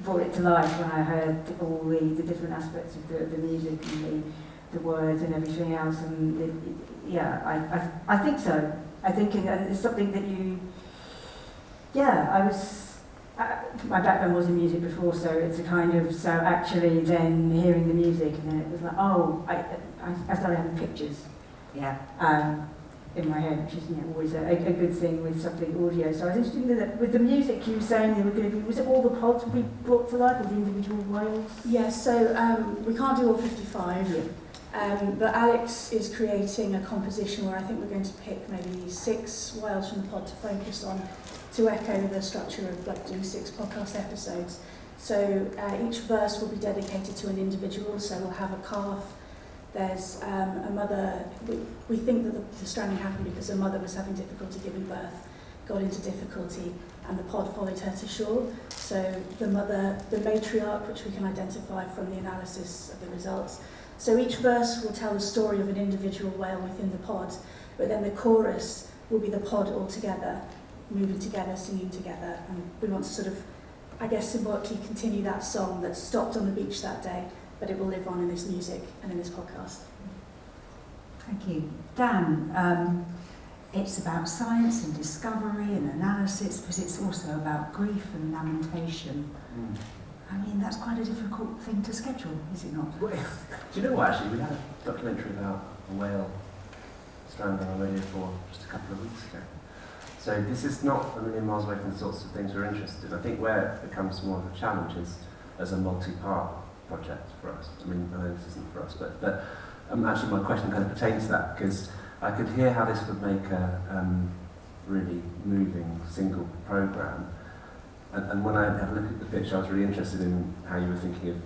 brought it to life when I heard all the different aspects of the music and the words and everything else. And I think so. I think it's something that my background was in music before, so it's so actually then hearing the music, and then it was like, I started having pictures in my head, which is always a good thing with something audio. So I was interested that with the music you were saying there were going to be, was it all the pods we brought to life, or the individual whales? Yes, so we can't do all 55. Yeah. But Alex is creating a composition where I think we're going to pick maybe 6 whales from the pod to focus on, to echo the structure of doing 6 podcast episodes. So each verse will be dedicated to an individual, so we'll have a calf. There's a mother. We think that the stranding happened because a mother was having difficulty giving birth, got into difficulty, and the pod followed her to shore. So the mother, the matriarch, which we can identify from the analysis of the results. So each verse will tell the story of an individual whale within the pod, but then the chorus will be the pod all together, moving together, singing together. And we want to symbolically continue that song that stopped on the beach that day, but it will live on in this music and in this podcast. Thank you. Dan, it's about science and discovery and analysis, but it's also about grief and lamentation. I mean, that's quite a difficult thing to schedule, is it not? Well, do you know what, actually? We had a documentary about a whale stranding on Radio 4 just a couple of weeks ago. So this is not a million miles away from the sorts of things we're interested in. I think where it becomes more of a challenge is as a multi-part project for us. I mean, I know this isn't for us, but actually my question kind of pertains to that, because I could hear how this would make a really moving single programme. And when I had a look at the pitch, I was really interested in how you were thinking of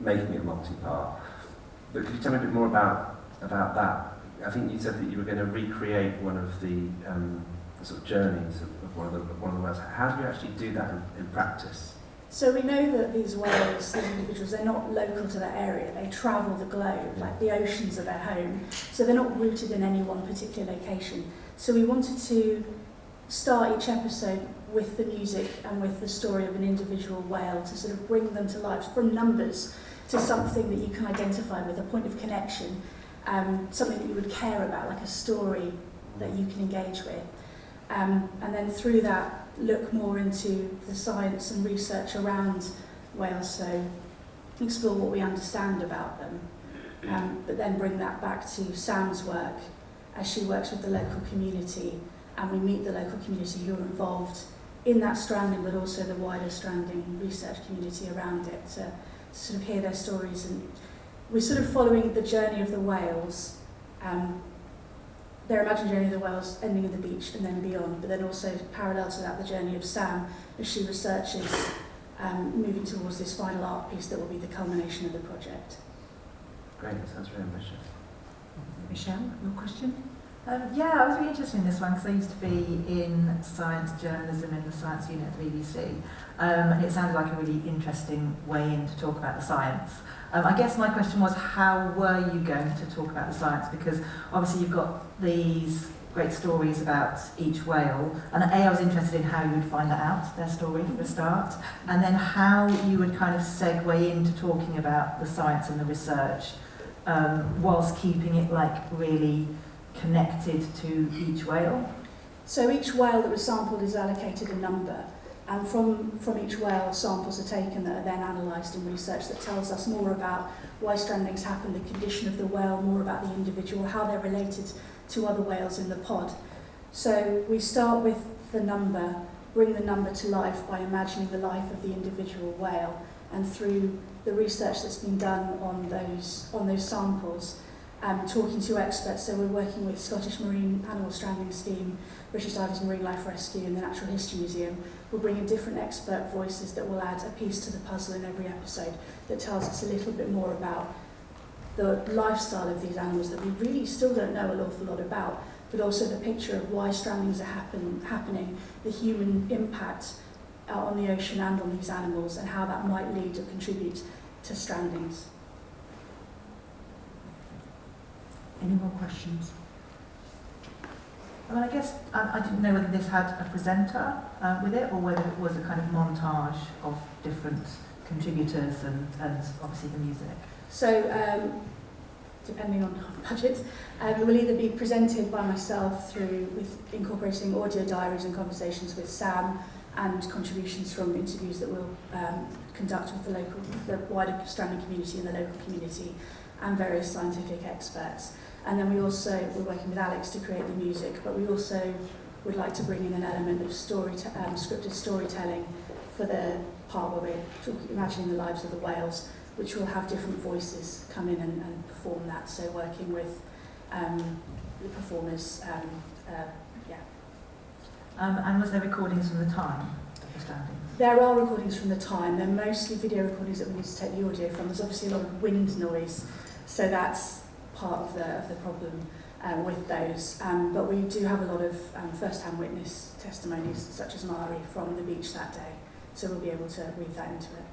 making it multi-part. But could you tell me a bit more about that? I think you said that you were going to recreate one of the sort of journeys of one of the whales. How do you actually do that in practice? So we know that these whales, these individuals, they're not local to that area. They travel the globe, like the oceans are their home. So they're not rooted in any one particular location. So we wanted to start each episode with the music and with the story of an individual whale to sort of bring them to life from numbers to something that you can identify with, a point of connection, something that you would care about, like a story that you can engage with. And then through that, look more into the science and research around whales, so explore what we understand about them, but then bring that back to Sam's work as she works with the local community, and we meet the local community who are involved in that stranding, but also the wider stranding research community around it, to sort of hear their stories. And we're sort of following the journey of the whales, their imagined journey of the whales ending at the beach and then beyond, but then also parallel to that, the journey of Sam as she researches, moving towards this final art piece that will be the culmination of the project. Great, sounds very ambitious. Michelle, your question? Yeah, I was really interested in this one because I used to be in science journalism in the science unit at the BBC, and it sounded like a really interesting way in to talk about the science. I guess my question was, how were you going to talk about the science? Because obviously you've got these great stories about each whale, and I was interested in how you would find that out, their story for a start, and then how you would kind of segue into talking about the science and the research, whilst keeping it like really connected to each whale. So each whale that was sampled is allocated a number, and from each whale samples are taken that are then analysed and researched that tells us more about why strandings happen, the condition of the whale, more about the individual, how they're related to other whales in the pod. So we start with the number, bring the number to life by imagining the life of the individual whale, and through the research that's been done on those samples, talking to experts. So we're working with Scottish Marine Animal Stranding Scheme, British Divers Marine Life Rescue and the Natural History Museum. We'll bring in different expert voices that will add a piece to the puzzle in every episode that tells us a little bit more about the lifestyle of these animals that we really still don't know an awful lot about, but also the picture of why strandings are happening, the human impact on the ocean and on these animals, and how that might lead or contribute to strandings. Any more questions? I mean, I guess I didn't know whether this had a presenter with it, or whether it was a kind of montage of different contributors and obviously the music. So, depending on budget, it will either be presented by myself with incorporating audio diaries and conversations with Sam, and contributions from interviews that we'll conduct with the wider stranding community and the local community, and various scientific experts. And then we're working with Alex to create the music, but we also would like to bring in an element of scripted storytelling for the part where we're imagining the lives of the whales, which will have different voices come in and perform that. So working with the performers, And was there recordings from the time of the stranding? There are recordings from the time. They're mostly video recordings that we need to take the audio from. There's obviously a lot of wind noise, so that's part of the problem with those. But we do have a lot of first-hand witness testimonies, such as Mari from the beach that day, so we'll be able to weave that into it.